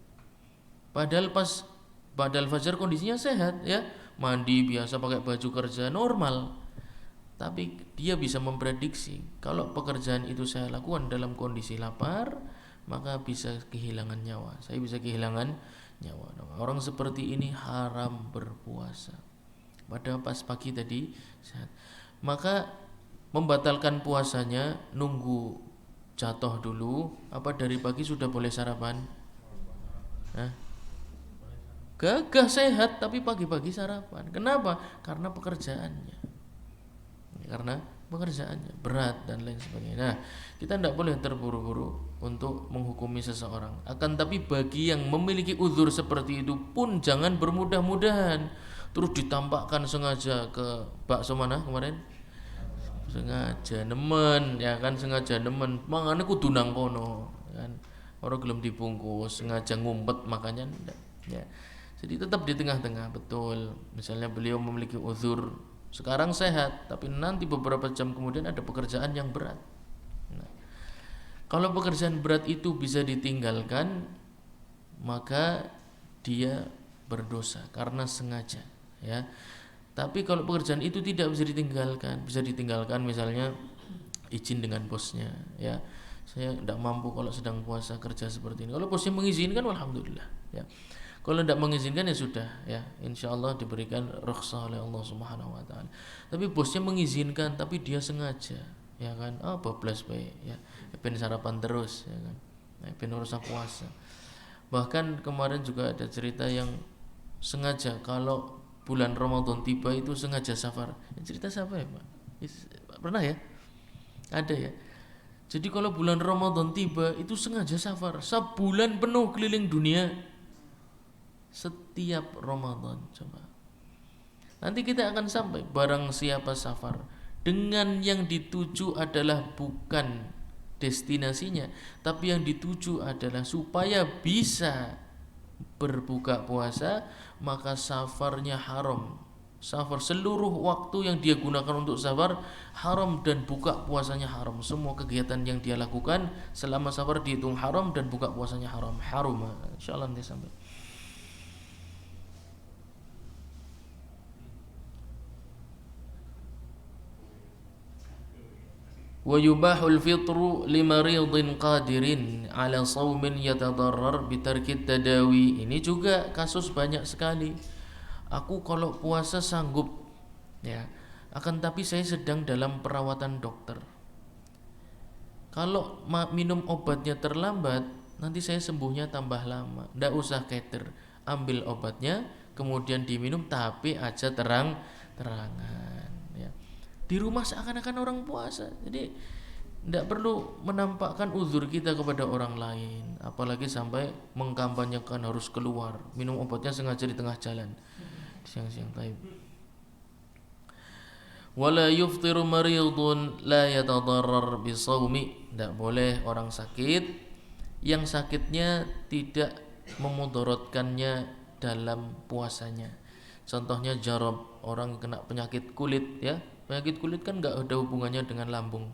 Padahal fajar kondisinya sehat, ya, mandi biasa, pakai baju kerja normal. Tapi dia bisa memprediksi kalau pekerjaan itu saya lakukan dalam kondisi lapar, maka bisa kehilangan nyawa. Saya bisa kehilangan nyawa. Orang seperti ini haram berpuasa. Pada pas pagi tadi sehat. Maka membatalkan puasanya nunggu jatuh dulu, apa dari pagi sudah boleh sarapan? Gagah sehat tapi pagi-pagi sarapan. Kenapa? Karena pekerjaannya. pekerjaannya berat dan lain sebagainya. Nah, kita tidak boleh terburu-buru untuk menghukumi seseorang. Akan tapi bagi yang memiliki uzur seperti itu pun jangan bermudah-mudahan terus ditampakkan sengaja ke bakso mana kemarin, sengaja nemen ya kan, sengaja nemen mangane kudu nang kono kan, orang belum dibungkus sengaja ngumpet makanya enggak ya. Jadi tetap di tengah-tengah, betul. Misalnya beliau memiliki uzur sekarang sehat tapi nanti beberapa jam kemudian ada pekerjaan yang berat. Nah, kalau pekerjaan berat itu bisa ditinggalkan maka dia berdosa karena sengaja ya. Tapi kalau pekerjaan itu tidak bisa ditinggalkan misalnya izin dengan bosnya ya. Saya tidak mampu kalau sedang puasa kerja seperti ini. Kalau bosnya mengizinkan alhamdulillah ya. Kalau tidak mengizinkan ya sudah ya, insyaallah diberikan rukhsah oleh Allah Subhanahu wa taala. Tapi bosnya mengizinkan tapi dia sengaja ya kan. Bablas bae ya. Ben sarapan terus ya kan. Ben urusan puasa. Bahkan kemarin juga ada cerita yang sengaja kalau bulan Ramadan tiba itu sengaja safar. Cerita siapa ya Pak? Pernah ya? Ada ya. Jadi kalau bulan Ramadan tiba itu sengaja safar. Sebulan penuh keliling dunia. Setiap Ramadan coba. Nanti kita akan sampai barang siapa safar dengan yang dituju adalah bukan destinasinya, tapi yang dituju adalah supaya bisa berbuka puasa, maka safarnya haram. Safar, seluruh waktu yang dia gunakan untuk safar haram dan buka puasanya haram. Semua kegiatan yang dia lakukan selama safar dihitung haram dan buka puasanya haram. Harum. Insyaallah nanti sampai. Wa yubahul fitru limaridin qadirin ala saumin yatadarrar bitarkit tadawi. Ini juga kasus banyak sekali. Aku kalau puasa sanggup ya, akan tapi saya sedang dalam perawatan dokter. Kalau minum obatnya terlambat, nanti saya sembuhnya tambah lama. Ndak usah keter, ambil obatnya kemudian diminum tapi aja terang-terangan ya. Di rumah seakan-akan orang puasa. Jadi tidak perlu menampakkan uzur kita kepada orang lain, apalagi sampai mengkampanyekan harus keluar minum obatnya sengaja di tengah jalan siang-siang taib. Wala yuftiru maridun la yatadarrar bisawmi. Tidak boleh orang sakit yang sakitnya tidak memudaratkannya dalam puasanya. Contohnya jarab, orang kena penyakit kulit ya. Penyakit kulit kan enggak ada hubungannya dengan lambung.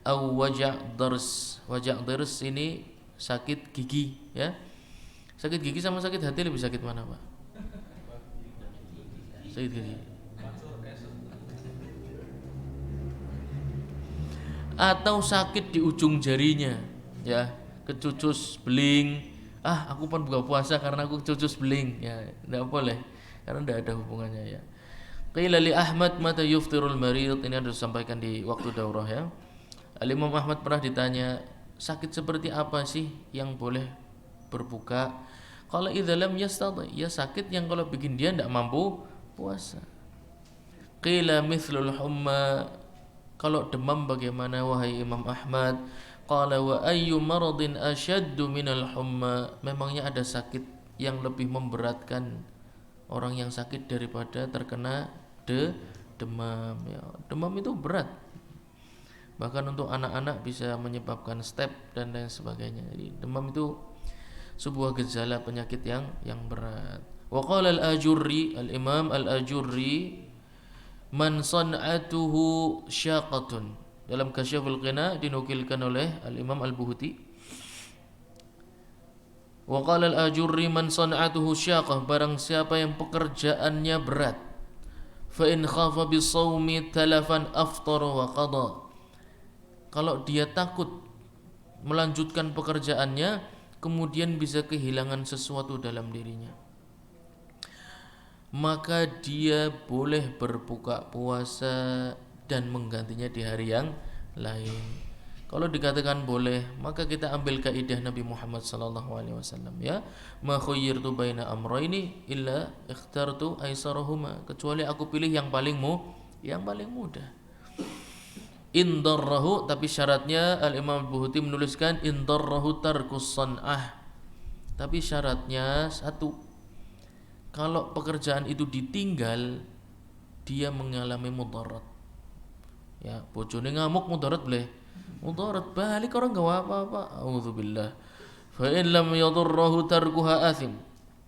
Au wajah dars. Wajah dars ini sakit gigi ya. Sakit gigi sama sakit hati lebih sakit mana Pak? Sakit gigi. Atau sakit di ujung jarinya ya, kecucus beling. Aku pun buka puasa karena aku kecucus beling ya, tidak boleh karena tidak ada hubungannya ya. Qila li Ahmad mata yuftirul marid. Ini harus disampaikan di waktu daurah ya. Al-Imam Ahmad pernah ditanya, sakit seperti apa sih yang boleh berbuka? Kalau idza lam yastati, ya sakit yang kalau bikin dia tidak mampu puasa. Qila mithlul humma. Kalau demam bagaimana wahai Imam Ahmad? Qala wa ayyu maradin ashaddu minal humma. Memangnya ada sakit yang lebih memberatkan orang yang sakit daripada terkena demam ya. Demam itu berat. Bahkan untuk anak-anak bisa menyebabkan step dan lain sebagainya. Jadi demam itu sebuah gejala penyakit yang berat. Wa qala al-Ajurri, al-Imam al-Ajurri, man san'atuhu syaqatun. Dalam Kasyaful Qina dinukilkan oleh al-Imam al-Buhuti. Wa qala al-Ajurri man san'atuhu syaqah, barang siapa yang pekerjaannya berat, fa in khafa bisawmi talafan aftara wa qada. Kalau dia takut melanjutkan pekerjaannya kemudian bisa kehilangan sesuatu dalam dirinya, maka dia boleh berbuka puasa dan menggantinya di hari yang lain. Kalau dikatakan boleh, maka kita ambil kaidah Nabi Muhammad SAW ya, ma khayyirtu baina amrayni illa ikhtartu aisarahuma, kecuali aku pilih yang paling mudah. Indarrahu, tapi syaratnya Al-Imam Al-Buhuti menuliskan indarrahu tarkus san'ah. Tapi syaratnya satu, kalau pekerjaan itu ditinggal dia mengalami mudarat. Ya, bojone ngamuk mudarat boleh. Mudarat balik orang gak apa-apa. Auzubillah. Fa in lam yadurruhu tarkuha athim.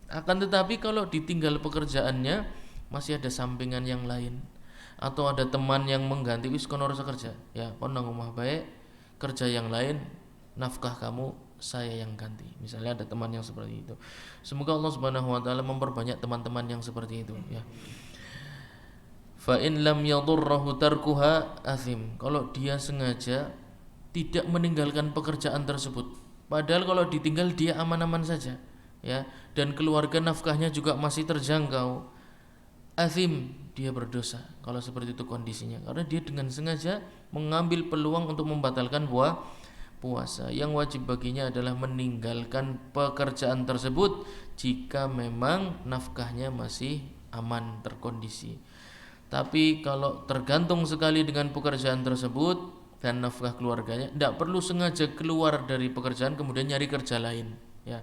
Akan tetapi kalau ditinggal pekerjaannya masih ada sampingan yang lain atau ada teman yang mengganti, wis kono ora kerja. Ya, kon nang omah bae, kerja yang lain, nafkah kamu saya yang ganti. Misalnya ada teman yang seperti itu. Semoga Allah Subhanahu wa taala memperbanyak teman-teman yang seperti itu ya. Fa in lam yadurruhu tarkuha athim. Kalau dia sengaja tidak meninggalkan pekerjaan tersebut, padahal kalau ditinggal dia aman-aman saja ya, dan keluarga nafkahnya juga masih terjangkau, athim, dia berdosa kalau seperti itu kondisinya, karena dia dengan sengaja mengambil peluang untuk membatalkan puasa. Yang wajib baginya adalah meninggalkan pekerjaan tersebut jika memang nafkahnya masih aman terkondisi. Tapi kalau tergantung sekali dengan pekerjaan tersebut dan nafkah keluarganya, tidak perlu sengaja keluar dari pekerjaan kemudian nyari kerja lain ya.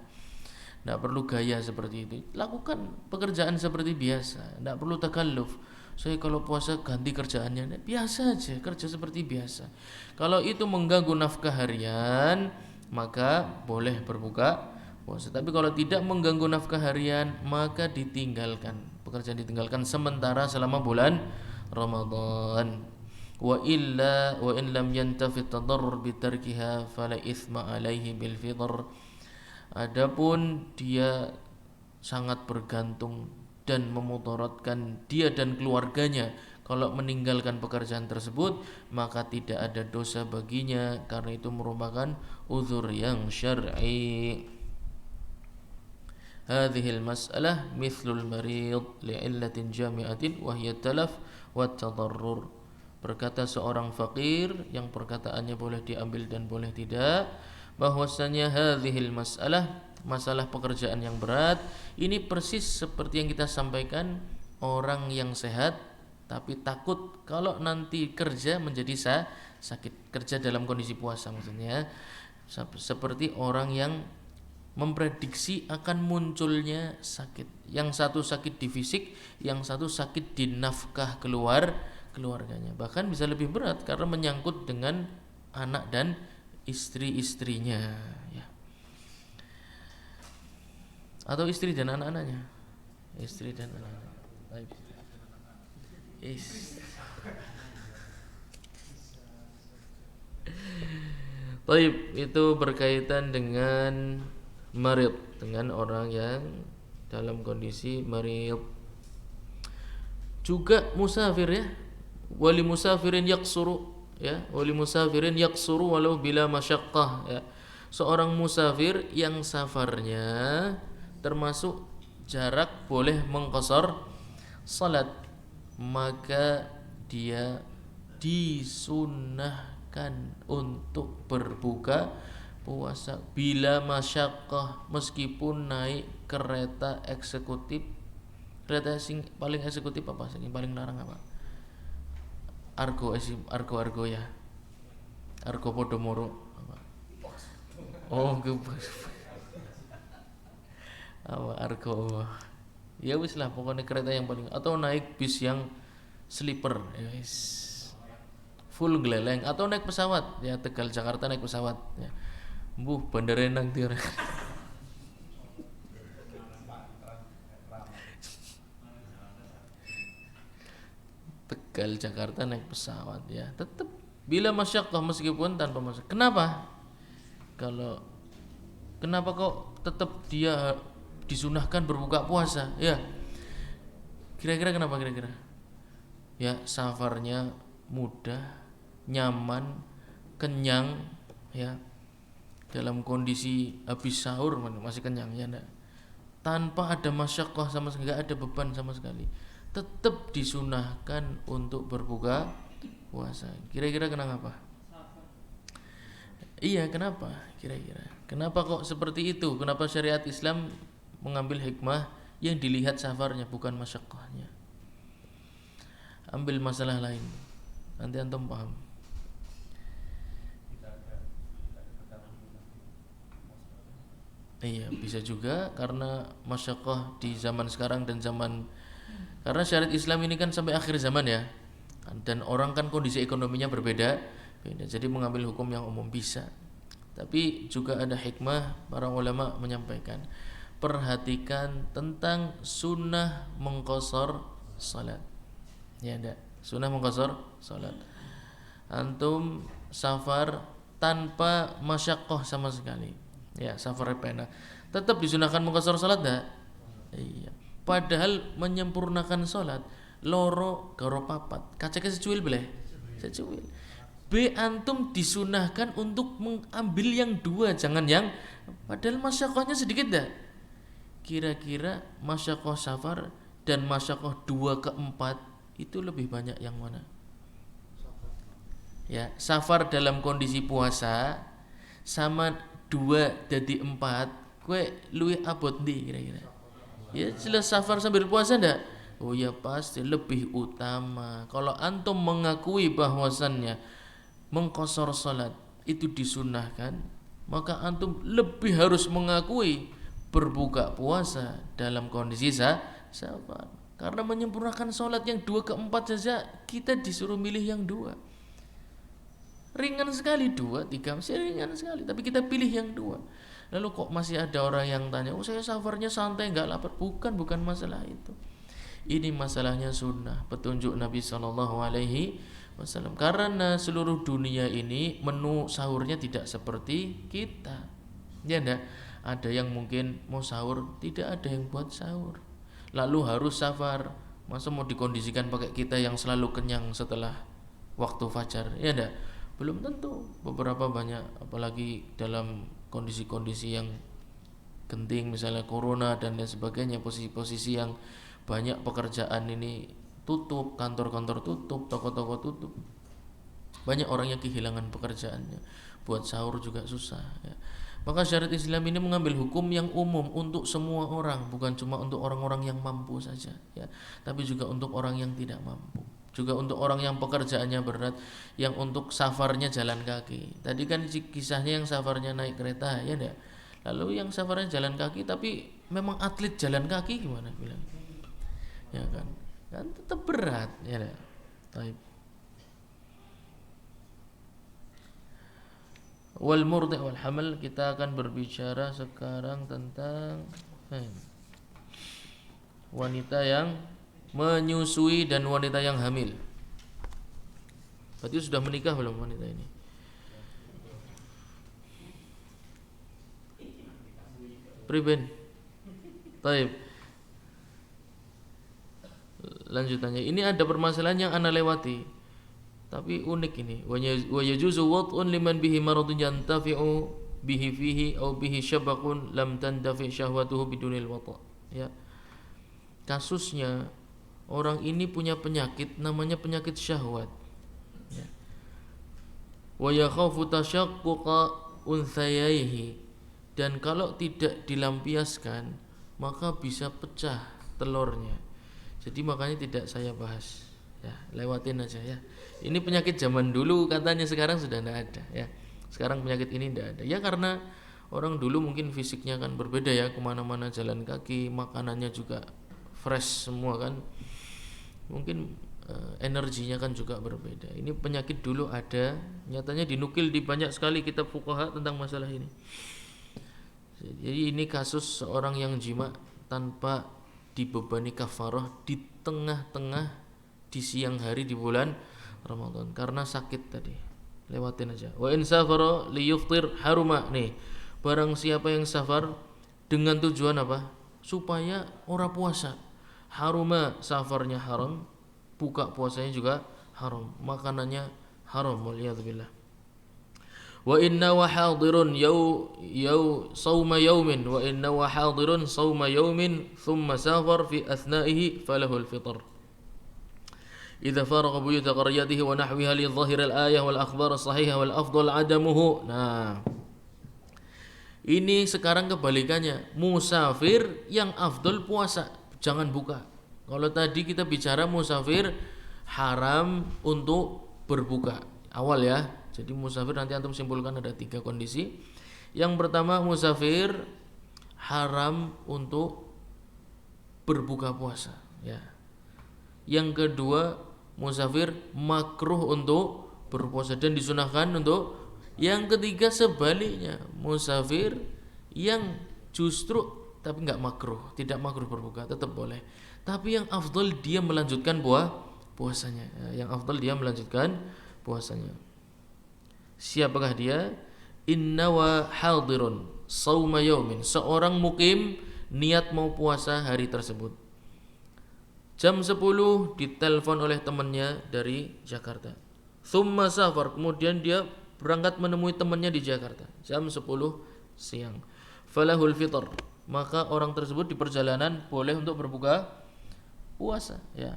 Tidak perlu gaya seperti itu. Lakukan pekerjaan seperti biasa, tidak perlu takalluf. Saya kalau puasa ganti kerjaannya, biasa aja, kerja seperti biasa. Kalau itu mengganggu nafkah harian, maka boleh berbuka puasa. Tapi kalau tidak mengganggu nafkah harian, maka ditinggalkan. Pekerjaan ditinggalkan sementara selama bulan Ramadan. Wa illa wa in lam yantafi tadarrur bi tarkiha fala ithma alaihi bil fidr. Adapun dia sangat bergantung dan memudaratkan dia dan keluarganya kalau meninggalkan pekerjaan tersebut, maka tidak ada dosa baginya karena itu merupakan uzur yang syar'i. Hadhil mas'alah mithlul marid li'illatin jami'atin wa hiya talaf wa tadarrur. Berkata seorang fakir yang perkataannya boleh diambil dan boleh tidak, bahwasanya hadhil mas'alah, masalah pekerjaan yang berat ini persis seperti yang kita sampaikan orang yang sehat tapi takut kalau nanti kerja menjadi sakit, kerja dalam kondisi puasa maksudnya, seperti orang yang memprediksi akan munculnya sakit. Yang satu sakit di fisik, yang satu sakit di nafkah keluarganya. Bahkan bisa lebih berat karena menyangkut dengan anak dan istri-istrinya ya. Atau istri dan anak-anaknya. Istri dan anak-anak. Baik, itu berkaitan dengan marid, dengan orang yang dalam kondisi marid. Juga musafir ya. Wali musafirin yaksuru ya, wali musafirin yaksuru walau bila masyaqqah ya. Seorang musafir yang safarnya termasuk jarak boleh mengqasar salat, maka dia disunnahkan untuk berbuka puasa bila masyaqqah, meskipun naik kereta eksekutif. Kereta sing paling eksekutif apa, sing paling larang apa? Argo ya. Argo Podomoro apa? Oh, apa Argo. Ya wis lah, pokoknya kereta yang paling, atau naik bis yang sleeper ya wis. Full geleleng, atau naik pesawat ya, Tegal Jakarta naik pesawat ya. Mbuh bandara nang ndi ora. Tegal Jakarta naik pesawat ya, tetap bila masyaqqah, meskipun tanpa masyaqqah. Kenapa kok tetap dia disunahkan berbuka puasa ya? Kira-kira kenapa kira-kira? Ya, safarnya mudah, nyaman, kenyang ya. Dalam kondisi habis sahur masih kenyang ya enggak? Tanpa ada masyaqqah sama sekali, enggak ada beban sama sekali. Tetap disunahkan untuk berbuka puasa. Kira-kira kenapa? Iya, kenapa? Kira-kira kenapa kok seperti itu? Kenapa syariat Islam mengambil hikmah yang dilihat safarnya bukan masyaqqahnya? Ambil masalah lain, nanti antum paham. Iya, bisa juga karena masyaqqah di zaman sekarang dan zaman, karena syariat Islam ini kan sampai akhir zaman ya. Dan orang kan kondisi ekonominya berbeda, beda. Jadi mengambil hukum yang umum bisa. Tapi juga ada hikmah para ulama menyampaikan. Perhatikan tentang sunnah mengqasar salat. Ya enggak? Sunnah mengqasar salat. Antum safar tanpa masyaqqah sama sekali. Ya, safar pena. Tetap disunahkan mengqasar salat enggak? Iya. Padahal menyempurnakan salat loro karo papat. Kacake secuil boleh? Secuil. B antum disunahkan untuk mengambil yang dua, jangan yang, padahal masyaqqahnya sedikit dah. Kira-kira masyaqqah safar dan masyaqqah 2/4 itu lebih banyak yang mana? Ya, safar dalam kondisi puasa sama 2/4, kue luwih abot ndi kira-kira? Ya jelas safar sambil puasa ndak? Oh ya pasti lebih utama. Kalau antum mengakui bahwasannya mengqasar salat itu disunahkan, maka antum lebih harus mengakui berbuka puasa dalam kondisi safar. Karena menyempurnakan salat yang 2/4 saja kita disuruh milih yang 2. Ringan sekali 2, 3 masih ringan sekali, tapi kita pilih yang 2. Lalu kok masih ada orang yang tanya, oh saya safarnya santai nggak lapar? Bukan masalah itu. Ini masalahnya sunnah, petunjuk Nabi SAW. Karena seluruh dunia ini menu sahurnya tidak seperti kita. Ya enggak? Ada yang mungkin mau sahur tidak ada yang buat sahur. Lalu harus safar. Masa mau dikondisikan pakai kita yang selalu kenyang setelah waktu fajar? Ya enggak? Belum tentu. Beberapa banyak, apalagi dalam kondisi-kondisi yang genting, misalnya corona dan lain sebagainya, posisi-posisi yang banyak pekerjaan ini tutup, kantor-kantor tutup, toko-toko tutup, banyak orang yang kehilangan pekerjaannya, buat sahur juga susah ya. Maka syariat Islam ini mengambil hukum yang umum untuk semua orang, bukan cuma untuk orang-orang yang mampu saja ya, tapi juga untuk orang yang tidak mampu, juga untuk orang yang pekerjaannya berat, yang untuk safarnya jalan kaki. Tadi kan kisahnya yang safarnya naik kereta ya enggak? Lalu yang safarnya jalan kaki tapi memang atlet jalan kaki gimana bilang? Ya kan tetap berat ya enggak? Baik. Wal murdi wal hamal, kita akan berbicara sekarang tentang wanita yang menyusui dan wanita yang hamil. Berarti sudah menikah belum wanita ini? Priben. Baik. Lanjutannya, ini ada permasalahan yang ana lewati, tapi unik ini. Wa yajuzu wad'un liman bihi maradun yantafi'u bihi fihi aw bihi syabaqun lam tandafi syahwatuhu bidunil wata'. Ya. Kasusnya orang ini punya penyakit namanya penyakit syahwat. Ya. Wa yakhafu tashaqquqa unthayaihi, dan kalau tidak dilampiaskan maka bisa pecah telurnya. Jadi makanya tidak saya bahas ya, lewatin aja ya. Ini penyakit zaman dulu katanya, sekarang sudah tidak ada ya. Sekarang penyakit ini tidak ada ya, karena orang dulu mungkin fisiknya kan berbeda ya, kemana-mana jalan kaki, makanannya juga fresh semua kan, mungkin energinya kan juga berbeda. Ini penyakit dulu ada, nyatanya dinukil di banyak sekali kitab fuqaha tentang masalah ini. Jadi ini kasus seorang yang jima tanpa dibebani kafarah di tengah-tengah di siang hari di bulan Ramadan karena sakit tadi. Lewatin aja. Wa in safara li yuftir haruma, nih. Barang siapa yang safar dengan tujuan apa? Supaya ora puasa. Haruma, safarnya haram, buka puasanya juga haram, makanannya haram, waliyadzubillah. Wa inna wa hadirun sawma yawmin wa inna wa hadirun sawma yawmin thumma safar fi athnaihi falahu al-fitr idza faraqa buyuta qaryatihi wa nahwiha li dhahir al-ayah wal akhbar as-sahihah wal afdal adamuhu. Nah, ini sekarang kebalikannya, musafir yang afdal puasa, jangan buka. Kalau tadi kita bicara musafir haram untuk berbuka awal ya. Jadi musafir nanti antum simpulkan ada 3 kondisi. Yang pertama, musafir haram untuk berbuka puasa, ya. Yang kedua, musafir makruh untuk berpuasa dan disunahkan untuk. Yang ketiga sebaliknya, musafir yang justru tapi nggak makruh, tidak makruh berbuka, tetap boleh. Tapi yang afdal dia melanjutkan puasanya. Ya, yang afdal dia melanjutkan puasanya. Siapakah dia? Innawa hadirun sauma yaumin. Seorang mukim niat mau puasa hari tersebut. Jam 10 ditelepon oleh temannya dari Jakarta. Thumma safar, kemudian dia berangkat menemui temannya di Jakarta. Jam 10 siang. Falahul fitr, maka orang tersebut di perjalanan boleh untuk berbuka puasa, ya.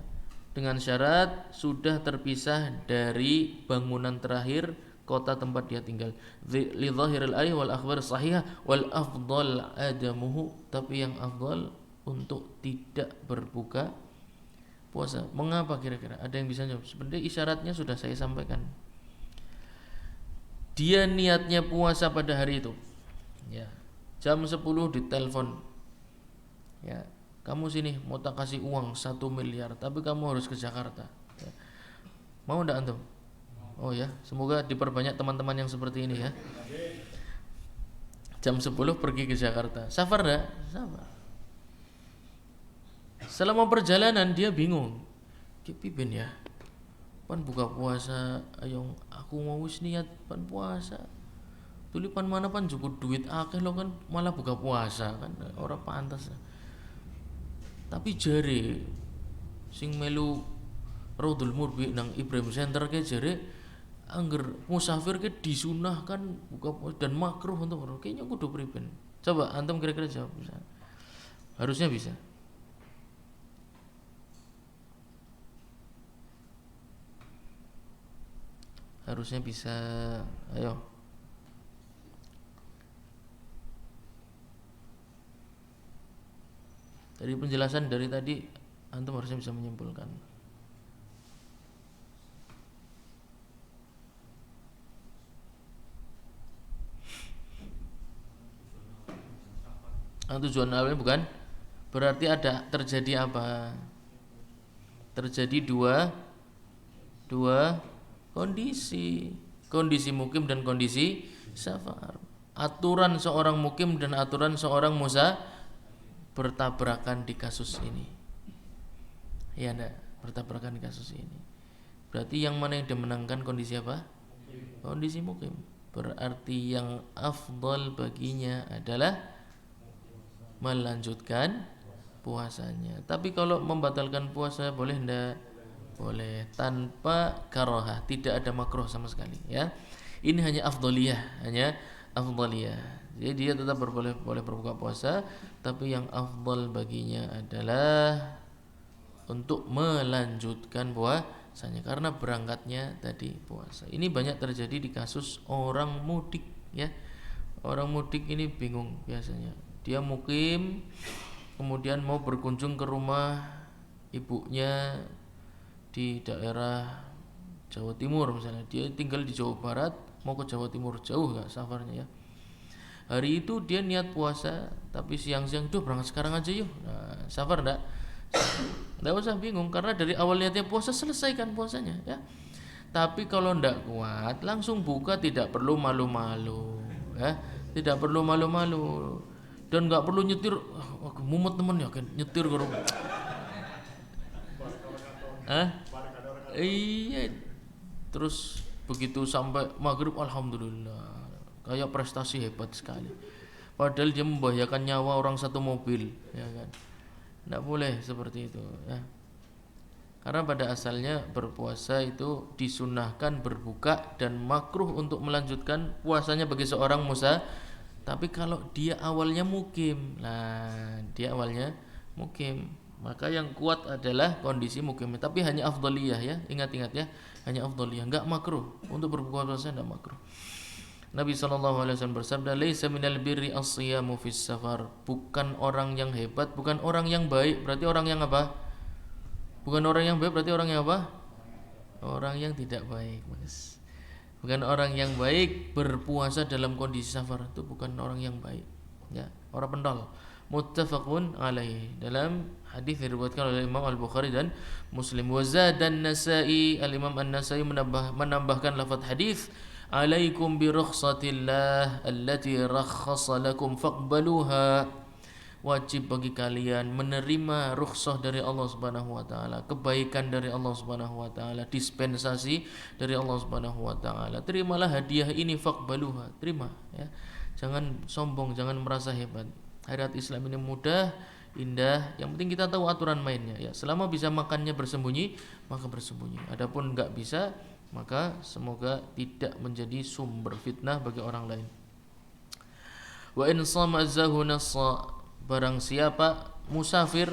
Dengan syarat sudah terpisah dari bangunan terakhir kota tempat dia tinggal. Li dhahiril ayat wal akhbar sahihah wal afdal adamuhu, tapi yang afdal untuk tidak berbuka puasa. Mengapa kira-kira? Ada yang bisa jawab? Sebenarnya isyaratnya sudah saya sampaikan. Dia niatnya puasa pada hari itu, ya. Jam 10 ditelepon, ya, kamu sini mau tak kasih uang 1 miliar, tapi kamu harus ke Jakarta, ya. Mau ndak antum? Oh ya, semoga diperbanyak teman-teman yang seperti ini, ya. Jam 10 pergi ke Jakarta. Safar ndak? Safar. Selama perjalanan dia bingung. Kipiben ya, pan buka puasa, ayo aku mau wis niat pan puasa. Tulipan mana pan cukup duit akeh lo kan malah buka puasa kan orang pantas. Tapi jare sing melu Raudhul Murbi nang Ibrahim Center ke jare angger musafir ke disunahkan buka puasa dan makruh untuk berbuka. Kayaknya kudu priben. Coba antum kira-kira jawab bisa. Harusnya bisa. Harusnya bisa. Ayo. Dari penjelasan dari tadi antum harusnya bisa menyimpulkan. Tujuan awalnya bukan? Berarti ada terjadi apa? Terjadi dua kondisi mukim dan kondisi safar. Aturan seorang mukim dan aturan seorang musa bertabrakan di kasus ini. Ya enggak, bertabrakan di kasus ini. Berarti yang mana yang dimenangkan kondisi apa? Kondisi mukim. Berarti yang afdal baginya adalah melanjutkan puasanya. Tapi kalau membatalkan puasa boleh enggak? Boleh, tanpa karaha, tidak ada makruh sama sekali, ya. Ini hanya afdaliyah, Jadi dia tetap boleh berbuka puasa, tapi yang afdal baginya adalah untuk melanjutkan puasanya karena berangkatnya tadi puasa. Ini banyak terjadi di kasus orang mudik, ya. Orang mudik ini bingung biasanya. Dia mukim kemudian mau berkunjung ke rumah ibunya di daerah Jawa Timur misalnya, dia tinggal di Jawa Barat mau ke Jawa Timur, jauh gak safarnya, ya. Hari itu dia niat puasa, tapi siang-siang tuh berangkat sekarang aja yuk. Nah, safar enggak? Enggak usah bingung karena dari awal niatnya puasa, selesaikan puasanya, ya. Tapi kalau enggak kuat langsung buka, tidak perlu malu-malu, ya. Tidak perlu malu-malu dan enggak perlu nyetir. Mumet temen ya kan nyetir ke rumah. Iya. Terus begitu sampai maghrib alhamdulillah, kayak prestasi hebat sekali. Padahal dia membahayakan nyawa orang satu mobil, ya kan. Tidak boleh seperti itu, ya. Karena pada asalnya berpuasa itu disunahkan berbuka dan makruh untuk melanjutkan puasanya bagi seorang musa. Tapi kalau dia awalnya mukim, maka yang kuat adalah kondisi mukim. Tapi hanya afdaliyah, ya, ingat-ingat, ya, hanya afdaliyah, enggak makruh untuk berbuka puasa, enggak makruh. Nabi SAW bersabda, "Laisa minal birri as-siyamu fis safar." Bukan orang yang hebat, bukan orang yang baik, berarti orang yang apa? Bukan orang yang baik, berarti orang yang apa? Orang yang tidak baik, Mas. Bukan orang yang baik berpuasa dalam kondisi safar, itu bukan orang yang baik, ya. orang pentol. Muttafaqun alaih. Dalam hadis diriwayatkan oleh Imam Al-Bukhari dan Muslim. Wa zadan Nasa'i, Al-Imam An-Nasa'i menambahkan lafaz hadis, alaikum bi rukhsatillah allati rakhasa lakum faqbaluha. Wajib bagi kalian menerima rukhsah dari Allah Subhanahu wa taala, kebaikan dari Allah Subhanahu wa taala, dispensasi dari Allah Subhanahu wa taala. Terimalah hadiah ini, faqbaluha, terima ya. Jangan sombong, jangan merasa hebat. Syariat Islam ini mudah, indah, yang penting kita tahu aturan mainnya ya. Selama bisa makannya bersembunyi, maka bersembunyi. Adapun enggak bisa, maka semoga tidak menjadi sumber fitnah bagi orang lain. Wa in shama azzahu nassa, barang siapa musafir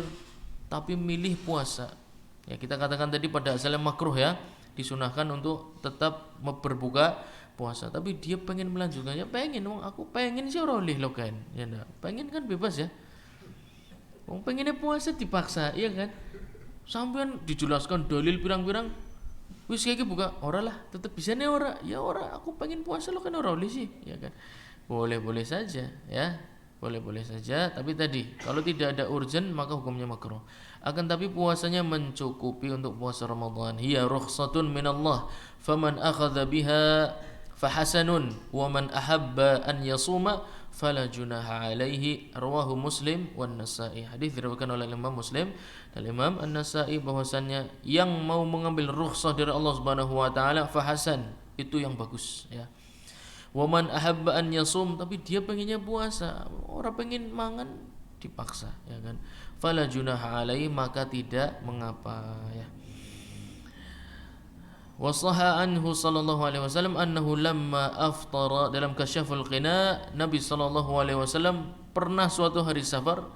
tapi milih puasa. Ya, kita katakan tadi pada asalnya makruh ya, disunahkan untuk tetap berbuka puasa, tapi dia pengen melanjutkannya, pengen, aku pengen sih ora oleh lo kan. Ya enggak, pengen kan bebas ya. Wong pengennya puasa dipaksa, iya kan? Sampean dijelaskan dalil pirang-pirang, wis iki buka, ora lah, tetep bisa nih ora. Ya ora, aku pengen puasa lo kan ora oleh sih, ya kan? Boleh-boleh saja ya. Boleh-boleh saja, tapi tadi kalau tidak ada urgen maka hukumnya makruh. Akan tapi puasanya mencukupi untuk puasa Ramadan. Hiya rukhsatun minallah, faman akhadha biha fahasanun, wa man ahabba an yasuma fala junaha alaihi. Rawahu Muslim wan Nasa'i. Hadis diriwayatkan oleh Imam Muslim dan Imam An-Nasa'i bahwasannya yang mau mengambil rukhsah dari Allah Subhanahu wa taala fahasan, itu yang bagus ya. Waman ahabba an yasum, tapi dia pengennya puasa, orang pengen mangan dipaksa ya kan. Fala junaha alaihi, maka tidak mengapa ya. Wasaha anhu sallallahu alaihi wasallam annahu lamma aftara, dalam Kasyaful Qina, Nabi sallallahu alaihi wasallam pernah suatu hari safar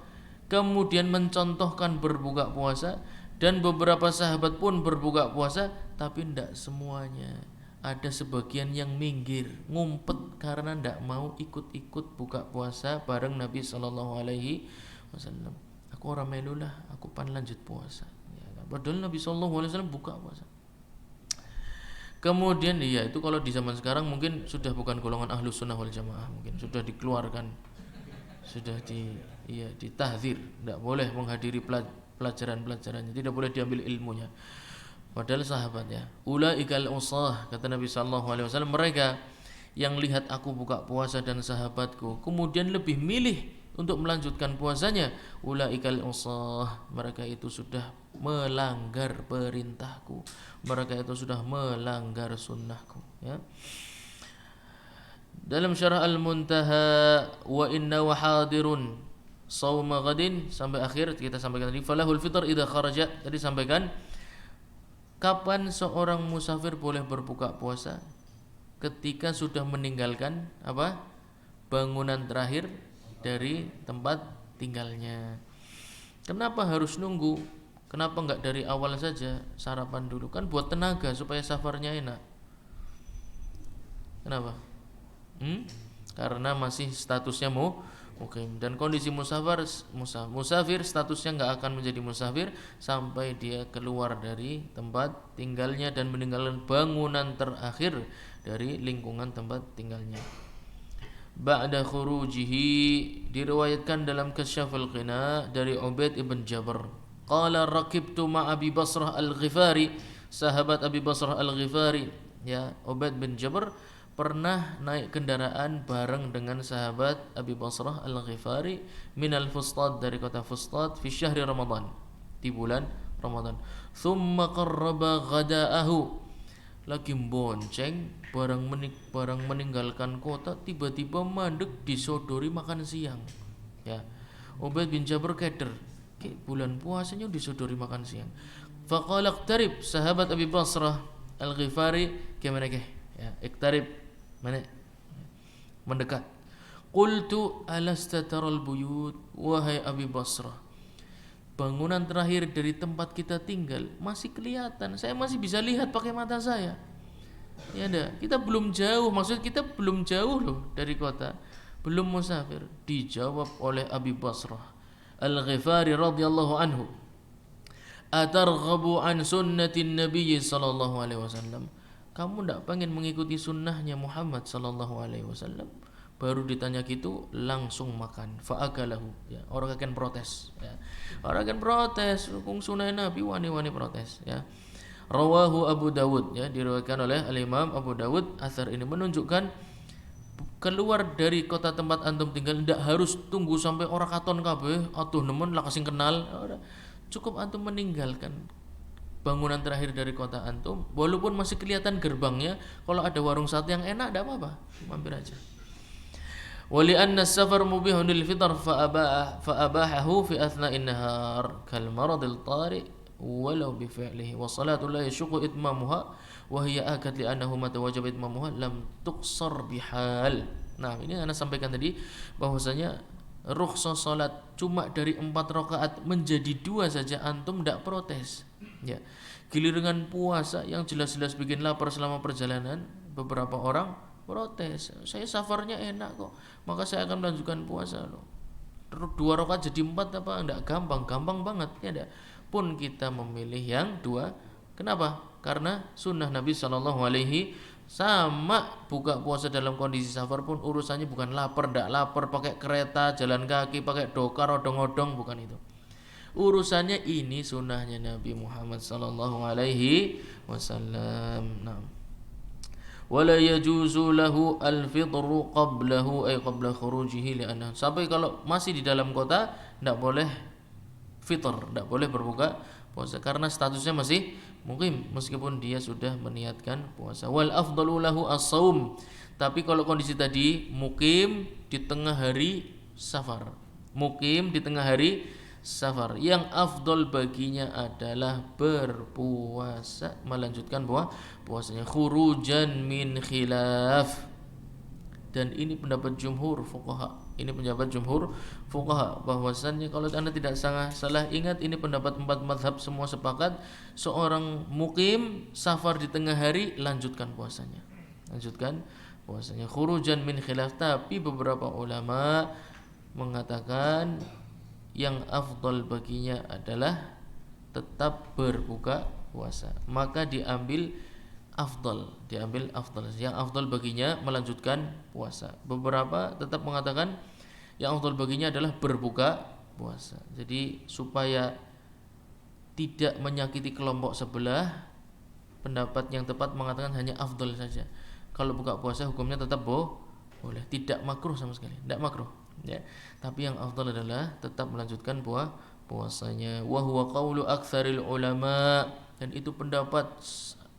kemudian mencontohkan berbuka puasa, dan beberapa sahabat pun berbuka puasa, tapi tidak semuanya. Ada sebagian yang minggir, ngumpet karena tidak mau ikut-ikut buka puasa bareng Nabi sallallahu alaihi wasallam. Aku ora melu lah, aku pan lanjut puasa. Ya, padahal Nabi sallallahu alaihi wasallam buka puasa. Kemudian ya itu kalau di zaman sekarang mungkin sudah bukan golongan Ahlus Sunnah wal Jamaah, mungkin sudah dikeluarkan, sudah ditahdzir, tidak boleh menghadiri pelajaran-pelajarannya, tidak boleh diambil ilmunya. Padahal sahabat ya, ulaikal usah, kata Nabi sallallahu alaihi wasallam, mereka yang lihat aku buka puasa dan sahabatku kemudian lebih milih untuk melanjutkan puasanya, ulaikal usah, mereka itu sudah melanggar perintahku, mereka itu sudah melanggar sunnahku ya. Dalam syarah Al-Muntaha, wa inna wa hadirun sauma ghadin, sampai akhir kita sampaikan tadi, falahul fitr idza kharaja, tadi sampaikan kapan seorang musafir boleh berbuka puasa? Ketika sudah meninggalkan apa? Bangunan terakhir dari tempat tinggalnya. Kenapa harus nunggu? Kenapa enggak dari awal saja sarapan dulu? Kan buat tenaga supaya safarnya enak. Kenapa? Karena masih statusnya mukim, dan kondisi musafir statusnya nggak akan menjadi musafir sampai dia keluar dari tempat tinggalnya dan meninggalkan bangunan terakhir dari lingkungan tempat tinggalnya. Ba'da khurujihi, diriwayatkan dalam Kasyaful Qina dari Ubaid ibn Jabr, qala raqibtu ma Abi Basrah Al-Ghifari, sahabat Abi Basrah Al-Ghifari ya, Ubaid bin Jabr pernah naik kendaraan bareng dengan sahabat Abi Basrah Al-Ghifari minal Fustat, dari kota Fustat, fi syahri Ramadan, di bulan Ramadan. Thumma qarraba ghada'ahu, lagi bonceng barang meninggalkan kota, tiba-tiba mandek disodori makan siang ya. Ubaid bin Jabr keder, bulan puasanya disodori makan siang. Faqala iqtarib, sahabat Abi Basrah Al-Ghifari gimana ke ya, iqtarib mana, mendekat. Qultu alasta taral buyut, wahai Abi Basrah, bangunan terakhir dari tempat kita tinggal masih kelihatan, saya masih bisa lihat pakai mata saya. Ya enggak, kita belum jauh, maksud kita belum jauh loh dari kota, belum musafir. Dijawab oleh Abi Basrah Al-Ghifari radhiyallahu anhu, atarghabu an sunnatin Nabi sallallahu alaihi wasallam, kamu tidak pengen mengikuti sunnahnya Muhammad sallallahu alaihi wasallam? baru ditanya gitu langsung makan. Fa'akalahu, ya. Orang akan protes, ya. Orang akan protes, hukum sunnah Nabi wani-wani protes, ya. Rawahu Abu Dawud, ya, diriwayatkan oleh Al-Imam Abu Dawud. Athar ini menunjukkan keluar dari kota tempat antum tinggal tidak harus tunggu sampai orang katon kabeh atuh nemen lah kasing kenal. Cukup antum meninggalkan bangunan terakhir dari kota antum, walaupun masih kelihatan gerbangnya, kalau ada warung sate yang enak tidak apa-apa, mampir aja. Wali anna safar mubihun lil fitr fa abahahu fi athna'in nahar kal maradil tari walau bi fi'lihi wa salatu la yashqu itmamuha wa hiya akad li annahu mata wajib itmamuha lam tuqsar bihal. Nah, ini Anda sampaikan tadi bahwasanya rukhsah salat cuma dari 4 rakaat menjadi 2 saja antum tidak protes, ya. Giliran puasa yang jelas-jelas bikin lapar selama perjalanan, beberapa orang protes, saya safarnya enak kok, maka saya akan melanjutkan puasa loh. 2 rakaat jadi 4 apa enggak gampang, gampang banget, ya enggak. Pun kita memilih yang 2. Kenapa? Karena sunnah Nabi Shallallahu Alaihi sama buka puasa dalam kondisi safar pun urusannya bukan lapar, enggak lapar, pakai kereta, jalan kaki, pakai dokar, odong-odong, bukan itu. Urusannya ini sunnahnya Nabi Muhammad Sallallahu Alaihi Wasallam. Nah, wala yajuzu lahu al-fitru qablahu ay qabla khurujihi li'anna. Sampai kalau masih di dalam kota tidak boleh fitr, tidak boleh berbuka puasa karena statusnya masih mukim meskipun dia sudah meniatkan puasa. Wal afdalu lahu as-shaum. Tapi kalau kondisi tadi mukim di tengah hari safar, mukim di tengah hari safar, yang afdol baginya adalah berpuasa, melanjutkan puasanya khurujan min khilaf. Dan ini pendapat jumhur fuqaha. Ini pendapat jumhur fuqaha bahwasannya kalau Anda tidak salah ingat, ini pendapat 4 mazhab semua sepakat seorang mukim safar di tengah hari lanjutkan puasanya. Lanjutkan puasanya khurujan min khilaf. Tapi beberapa ulama mengatakan yang afdal baginya adalah tetap berbuka puasa, maka diambil afdal. Yang afdal baginya melanjutkan puasa. Beberapa tetap mengatakan yang afdal baginya adalah berbuka puasa. Jadi supaya tidak menyakiti kelompok sebelah, pendapat yang tepat mengatakan hanya afdal saja. Kalau buka puasa hukumnya tetap boleh, tidak makruh sama sekali, tidak makruh, ya. Tapi yang afdal adalah tetap melanjutkan puasanya. Wa huwa qaulu aktsaril ulama, dan itu pendapat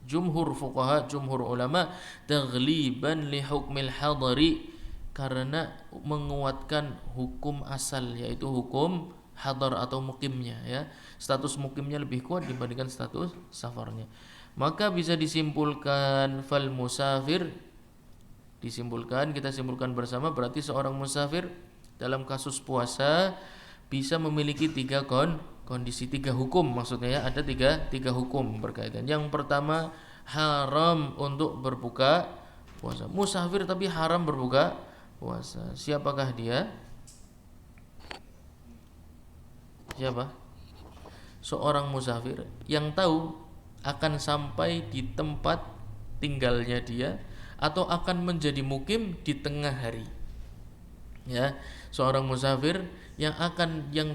jumhur fuqaha, jumhur ulama, taghliban li hukmil hadari, karena menguatkan hukum asal yaitu hukum hadar atau mukimnya, ya. Status mukimnya lebih kuat dibandingkan status safarnya. Maka bisa disimpulkan fal musafir, kita simpulkan bersama, berarti seorang musafir dalam kasus puasa bisa memiliki 3 kondisi, 3 hukum maksudnya, ya. Ada tiga hukum berkaitan. Yang pertama, haram untuk berbuka puasa. Musafir tapi haram berbuka puasa. Siapakah dia? Siapa? Seorang musafir yang tahu akan sampai di tempat tinggalnya dia atau akan menjadi mukim di tengah hari, ya. Seorang musafir yang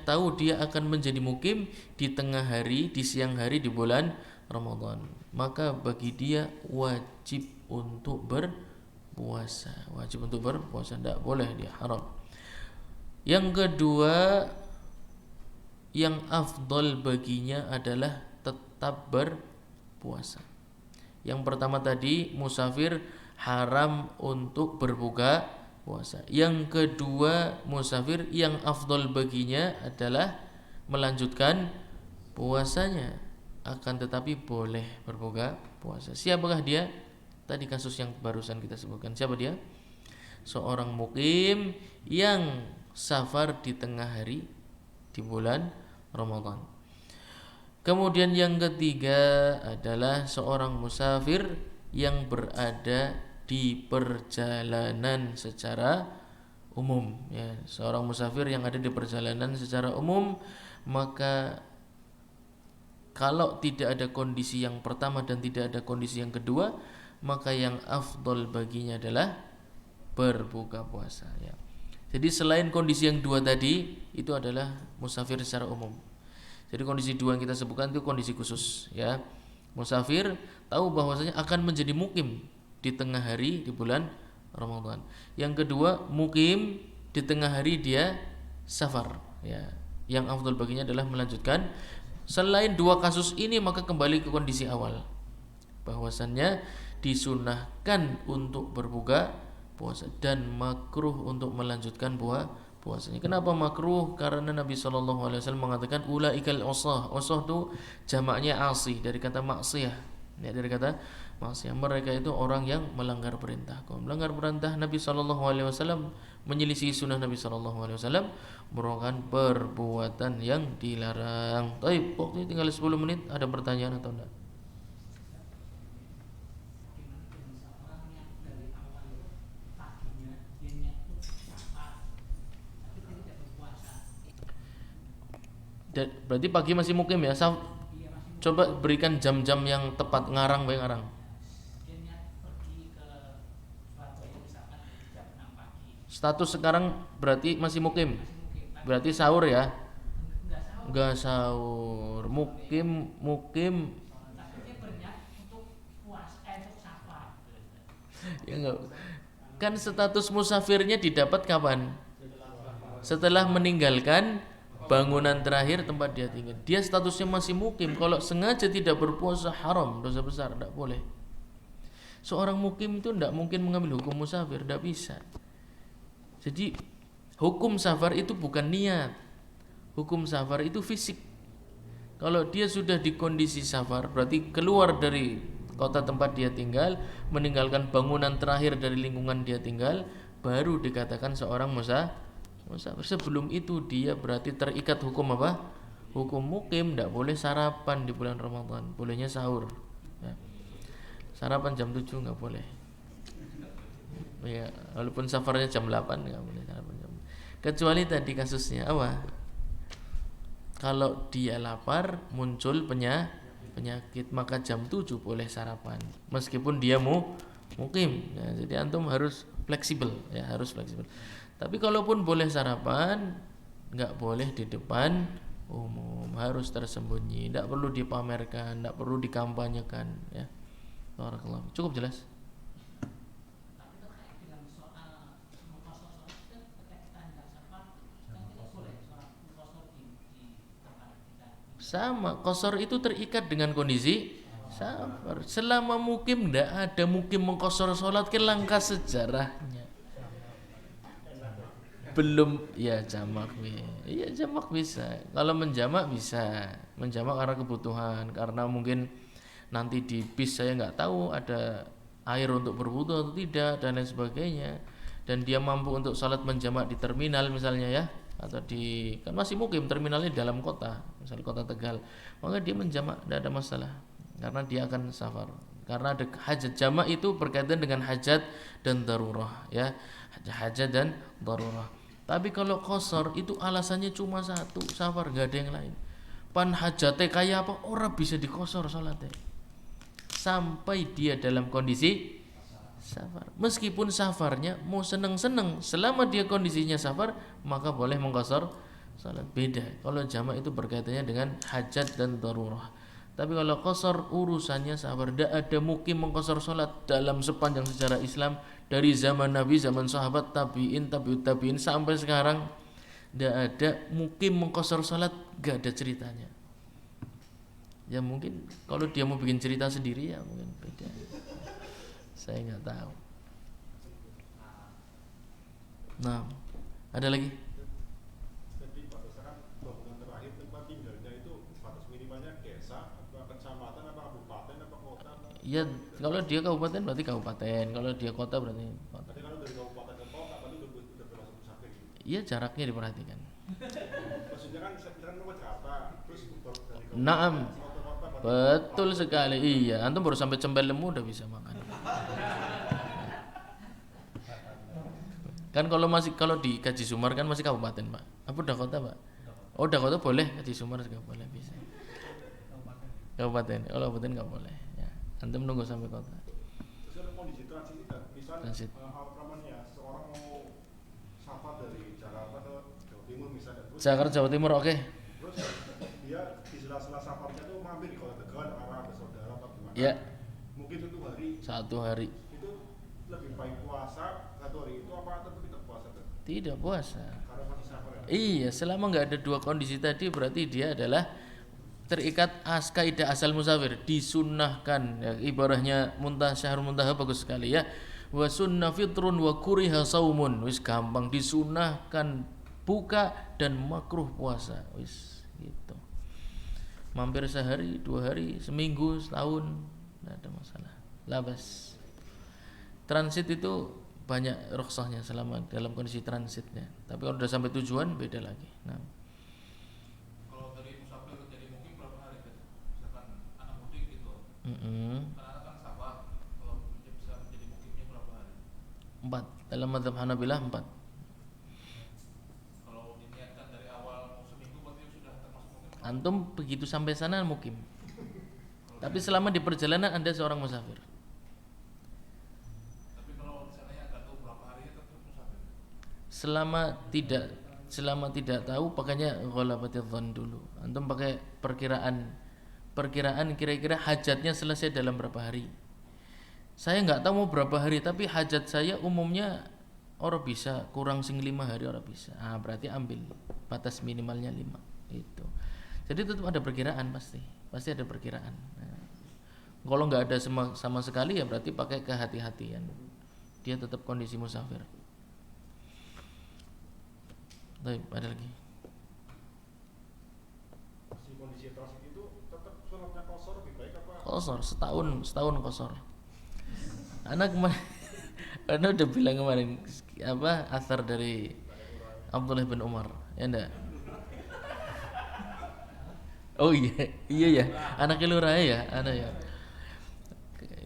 tahu dia akan menjadi mukim di tengah hari, di siang hari di bulan Ramadan, maka bagi dia wajib untuk berpuasa, tidak boleh dia haram. Yang kedua, yang afdal baginya adalah tetap berpuasa. Yang pertama tadi musafir haram untuk berbuka puasa. Yang kedua, musafir yang afdal baginya adalah melanjutkan puasanya, akan tetapi boleh berbuka puasa. Siapakah dia? Tadi kasus yang barusan kita sebutkan. Siapa dia? Seorang mukim yang safar di tengah hari di bulan Ramadan. Kemudian yang ketiga adalah seorang musafir yang berada di perjalanan secara umum, ya. Seorang musafir yang ada di perjalanan secara umum, maka kalau tidak ada kondisi yang pertama dan tidak ada kondisi yang kedua, maka yang afdol baginya adalah berbuka puasa ya. Jadi selain kondisi yang dua tadi itu adalah musafir secara umum. Jadi kondisi dua yang kita sebutkan itu kondisi khusus ya. Musafir tahu bahwasanya akan menjadi mukim di tengah hari di bulan Ramadan. Yang kedua, mukim di tengah hari dia safar ya. Yang afdal baginya adalah melanjutkan. Selain dua kasus ini maka kembali ke kondisi awal. Bahwasannya disunahkan untuk berbuka puasa dan makruh untuk melanjutkan puasanya. Kenapa makruh? Karena Nabi SAW mengatakan ulaikal usah. Usah itu jamaknya asi dari kata maksiyah. Ya, dari kata maksiyah. Mereka itu orang yang melanggar perintah. Kalau melanggar perintah Nabi SAW menyelisih sunnah Nabi SAW merupakan perbuatan yang dilarang. Baik, waktu tinggal 10 menit. Ada pertanyaan atau enggak? Berarti pagi masih mukim ya? Coba berikan jam-jam yang tepat ngarang bae ngarang. Status sekarang berarti masih mukim. Berarti sahur ya? Enggak sahur. Mukim ya enggak. Kan status musafirnya didapat kapan? Setelah meninggalkan bangunan terakhir tempat dia tinggal. Dia statusnya masih mukim. Kalau sengaja tidak berpuasa haram, dosa besar, tidak boleh. Seorang mukim itu tidak mungkin mengambil hukum musafir, tidak bisa. Jadi hukum safar itu bukan niat. Hukum safar itu fisik. Kalau dia sudah di kondisi safar, berarti keluar dari kota tempat dia tinggal, meninggalkan bangunan terakhir dari lingkungan dia tinggal, baru dikatakan seorang musafir. Sebelum itu dia berarti terikat hukum apa? Hukum mukim, tidak boleh sarapan di bulan Ramadan, bolehnya sahur ya. Sarapan jam 7 nggak boleh ya, walaupun safarnya jam 8 nggak boleh sarapan jam. Kecuali tadi kasusnya apa? Kalau dia lapar muncul penyakit maka jam 7 boleh sarapan meskipun dia mukim ya. Jadi antum harus fleksibel ya, harus fleksibel. Tapi kalaupun boleh sarapan, nggak boleh di depan umum, harus tersembunyi, tidak perlu dipamerkan, tidak perlu dikampanyekan ya. Barakallahu. Cukup jelas? Sama, qashar itu terikat dengan kondisi safar. Selama mukim tidak ada mukim mengqashar salat, ke langkah sejarahnya. Belum ya jamak iya jamak bisa. Kalau menjamak bisa, menjamak karena kebutuhan, karena mungkin nanti di bis saya nggak tahu ada air untuk berwudu atau tidak dan lain sebagainya, dan dia mampu untuk salat menjamak di terminal misalnya ya, atau di kan masih mukim terminalnya di dalam kota, misalnya kota Tegal, maka dia menjamak tidak ada masalah karena dia akan safar. Karena ada hajat, jamak itu berkaitan dengan hajat dan darurah ya, hajat dan darurah. Tapi kalau qashar itu alasannya cuma satu, safar, nggak ada yang lain. Pan hajate kayak apa orang bisa diqashar salatnya sampai dia dalam kondisi safar. Meskipun safarnya mau seneng-seneng, selama dia kondisinya safar maka boleh mengqashar salat. Beda kalau jamak itu berkaitannya dengan hajat dan darurah. Tapi kalau qashar urusannya safar, tidak ada mukim mengqashar salat dalam sepanjang sejarah Islam dari zaman Nabi, zaman sahabat, tabi'in, tabi'ut tabi'in sampai sekarang. Tidak ada mukim mengqashar salat, tidak ada ceritanya. Ya mungkin kalau dia mau bikin cerita sendiri ya mungkin beda. Saya nggak tahu. Nah, ada lagi? Jadi batasan bangunan terakhir tempat tinggalnya itu batas minimalnya desa, apa kecamatan, apa kabupaten, apa kota? Ya kalau dia kabupaten berarti kabupaten, kalau dia kota berarti kota. Berarti kalau dari kabupaten ke kota berarti udah termasuk musafir gitu. Iya jaraknya diperhatikan. Maksudnya kan nomor Jakarta, terus dari kabupaten Naam, ke kota berarti betul sekali. Iya, antum baru sampai Cembelemu udah bisa makan. Kan kalau di Kaji Sumar kan masih kabupaten pak. Apa udah kota pak? Oh udah kota boleh, Kaji Sumar juga boleh bisa. Kabupaten, kalau kabupaten nggak boleh. Ya, antum nunggu sampai kota. terus ada kondisi transisi kan, misalnya Transit. namanya seorang Terus Jakarta Jawa Timur, oke. terus dia di sela-sela safarnya tuh mampir di Kota Tegal karena ada saudara apa gimana. Ya, Mungkin 1 hari 1 hari. itu lebih baik puasa 1 hari itu apa tetap kita puasa tuh? Tidak puasa. Karena masih safar ya. Iya, selama nggak ada 2 kondisi tadi berarti dia adalah terikat kaidah asal musafir, disunnahkan ya, ibarahnya syahrul muntaha bagus sekali ya. Wa sunnah fitrun wa kuriha saumun. Wis gampang, disunnahkan buka dan makruh puasa. Wis gitu. Mampir sehari, 2 hari, seminggu, setahun, tidak ada masalah. Labas. Transit itu banyak rukhsahnya selama dalam kondisi transitnya. Tapi kalau sudah sampai tujuan beda lagi. Nah, Kalau dari musafir jadi mukim berapa hari kan? Misalkan anak mudik gitu. mm-mm. Kan anak kan sabar. Kalau dia bisa menjadi mukimnya berapa hari? 4 dalam mazhab Hanabilah 4. Kalau diniatkan dari awal mau seminggu berarti sudah termasuk mukim. Antum begitu sampai sana mukim. Tapi selama di perjalanan Anda seorang musafir. Tapi kalau di sananya nggak tahu berapa harinya tetap musafir. Selama tidak tahu pakainya ghalabatidh dhon dulu. Antum pakai perkiraan kira-kira hajatnya selesai dalam berapa hari. Saya nggak tahu mau berapa hari, tapi hajat saya umumnya orang bisa kurang sing 5 hari orang bisa. Ah, berarti ambil batas minimalnya 5 itu. Jadi tetap ada perkiraan pasti ada perkiraan. Nah, kalau nggak ada sama sekali ya berarti pakai kehati-hatian. Dia tetap kondisi musafir. Baik, ada lagi. Si kondisi transit itu tetap sholatnya kosor lebih baik apa? Kosor setahun kosor. Anak kemarin Anda udah bilang kemarin apa asar dari Abdullah bin Umar, ya enggak? Oh iya ya, anak lurah ya, anak ya.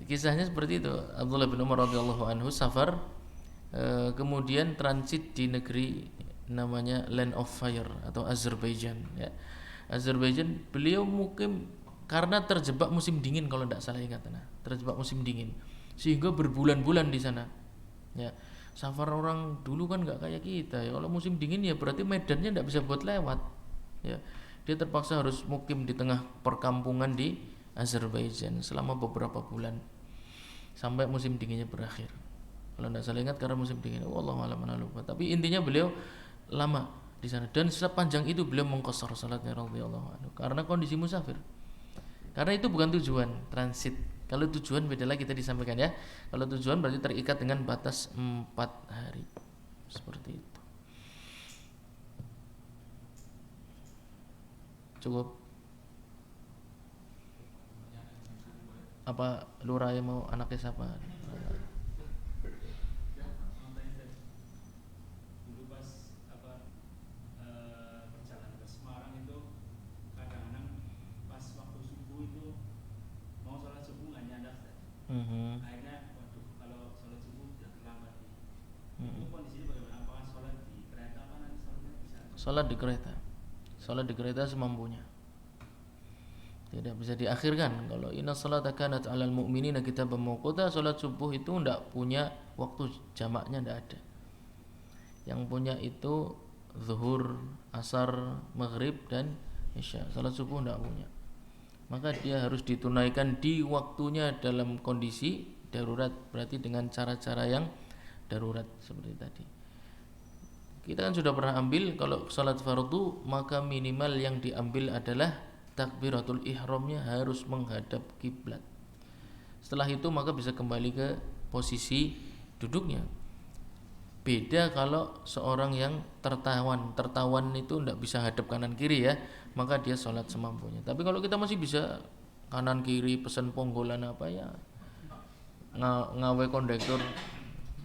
Kisahnya seperti itu. Abdullah bin Umar radhiyallahu anhu safar, kemudian transit di negeri namanya Land of Fire atau Azerbaijan ya. Azerbaijan beliau mukim karena terjebak musim dingin kalau tidak salah ingat, terjebak musim dingin sehingga berbulan-bulan di sana ya. Safar orang dulu kan nggak kayak kita ya, kalau musim dingin ya berarti medannya tidak bisa buat lewat ya. Dia terpaksa harus mukim di tengah perkampungan di Azerbaijan selama beberapa bulan sampai musim dinginnya berakhir. Kalau tidak salah ingat karena musim dingin. Wallahu a'lam bishawab. Tapi intinya beliau lama di sana dan sepanjang itu beliau mengqashar salatnya radhiyallahu anhu karena kondisi musafir. Karena itu bukan tujuan, transit. Kalau tujuan beda lagi kita disampaikan ya. Kalau tujuan berarti terikat dengan batas 4 hari. Seperti itu. Cukup. Apa lurah yang mau anaknya siapa? Dulu pas perjalanan ke Semarang itu kadang-kadang pas waktu subuh itu mau sholat subuh nggak nyadar. Akhirnya waduh kalau sholat subuh udah terlambat nih. Itu kondisinya bagaimana? Apakah sholat di kereta apa nanti sholatnya bisa? Sholat di kereta semampunya. Tidak bisa diakhirkan. Kalau inna salata kanat 'alal mu'minina kitaban mawquta, salat subuh itu tidak punya waktu jamaknya, tidak ada. Yang punya itu zuhur, asar, maghrib dan isya. Salat subuh tidak punya. Maka dia harus ditunaikan di waktunya dalam kondisi darurat, berarti dengan cara-cara yang darurat seperti tadi. Kita kan sudah pernah ambil kalau salat fardu maka minimal yang diambil adalah takbiratul ihramnya harus menghadap kiblat. Setelah itu maka bisa kembali ke posisi duduknya. Beda kalau seorang yang tertawan itu tidak bisa hadap kanan kiri ya, maka dia sholat semampunya. Tapi kalau kita masih bisa kanan kiri, pesan ponggolan apa ya, ngawe kondektur,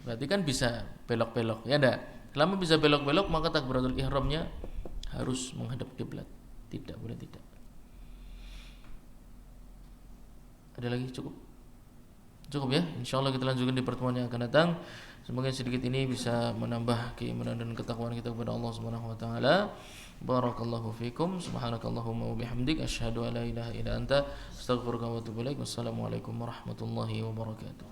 berarti kan bisa belok-belok ya enggak? Selama bisa belok-belok maka takbiratul ihramnya harus menghadap kiblat. Tidak boleh tidak. Ada lagi? Cukup ya. Insyaallah kita lanjutkan di pertemuan yang akan datang. Semoga sedikit ini bisa menambah keimanan dan ketakwaan kita kepada Allah Subhanahu wa taala. Barakallahu fikum. Subhanakallahumma wa bihamdik asyhadu an la ilaha illa anta astaghfiruka wa atubu ilaik. Wassalamualaikum warahmatullahi wabarakatuh.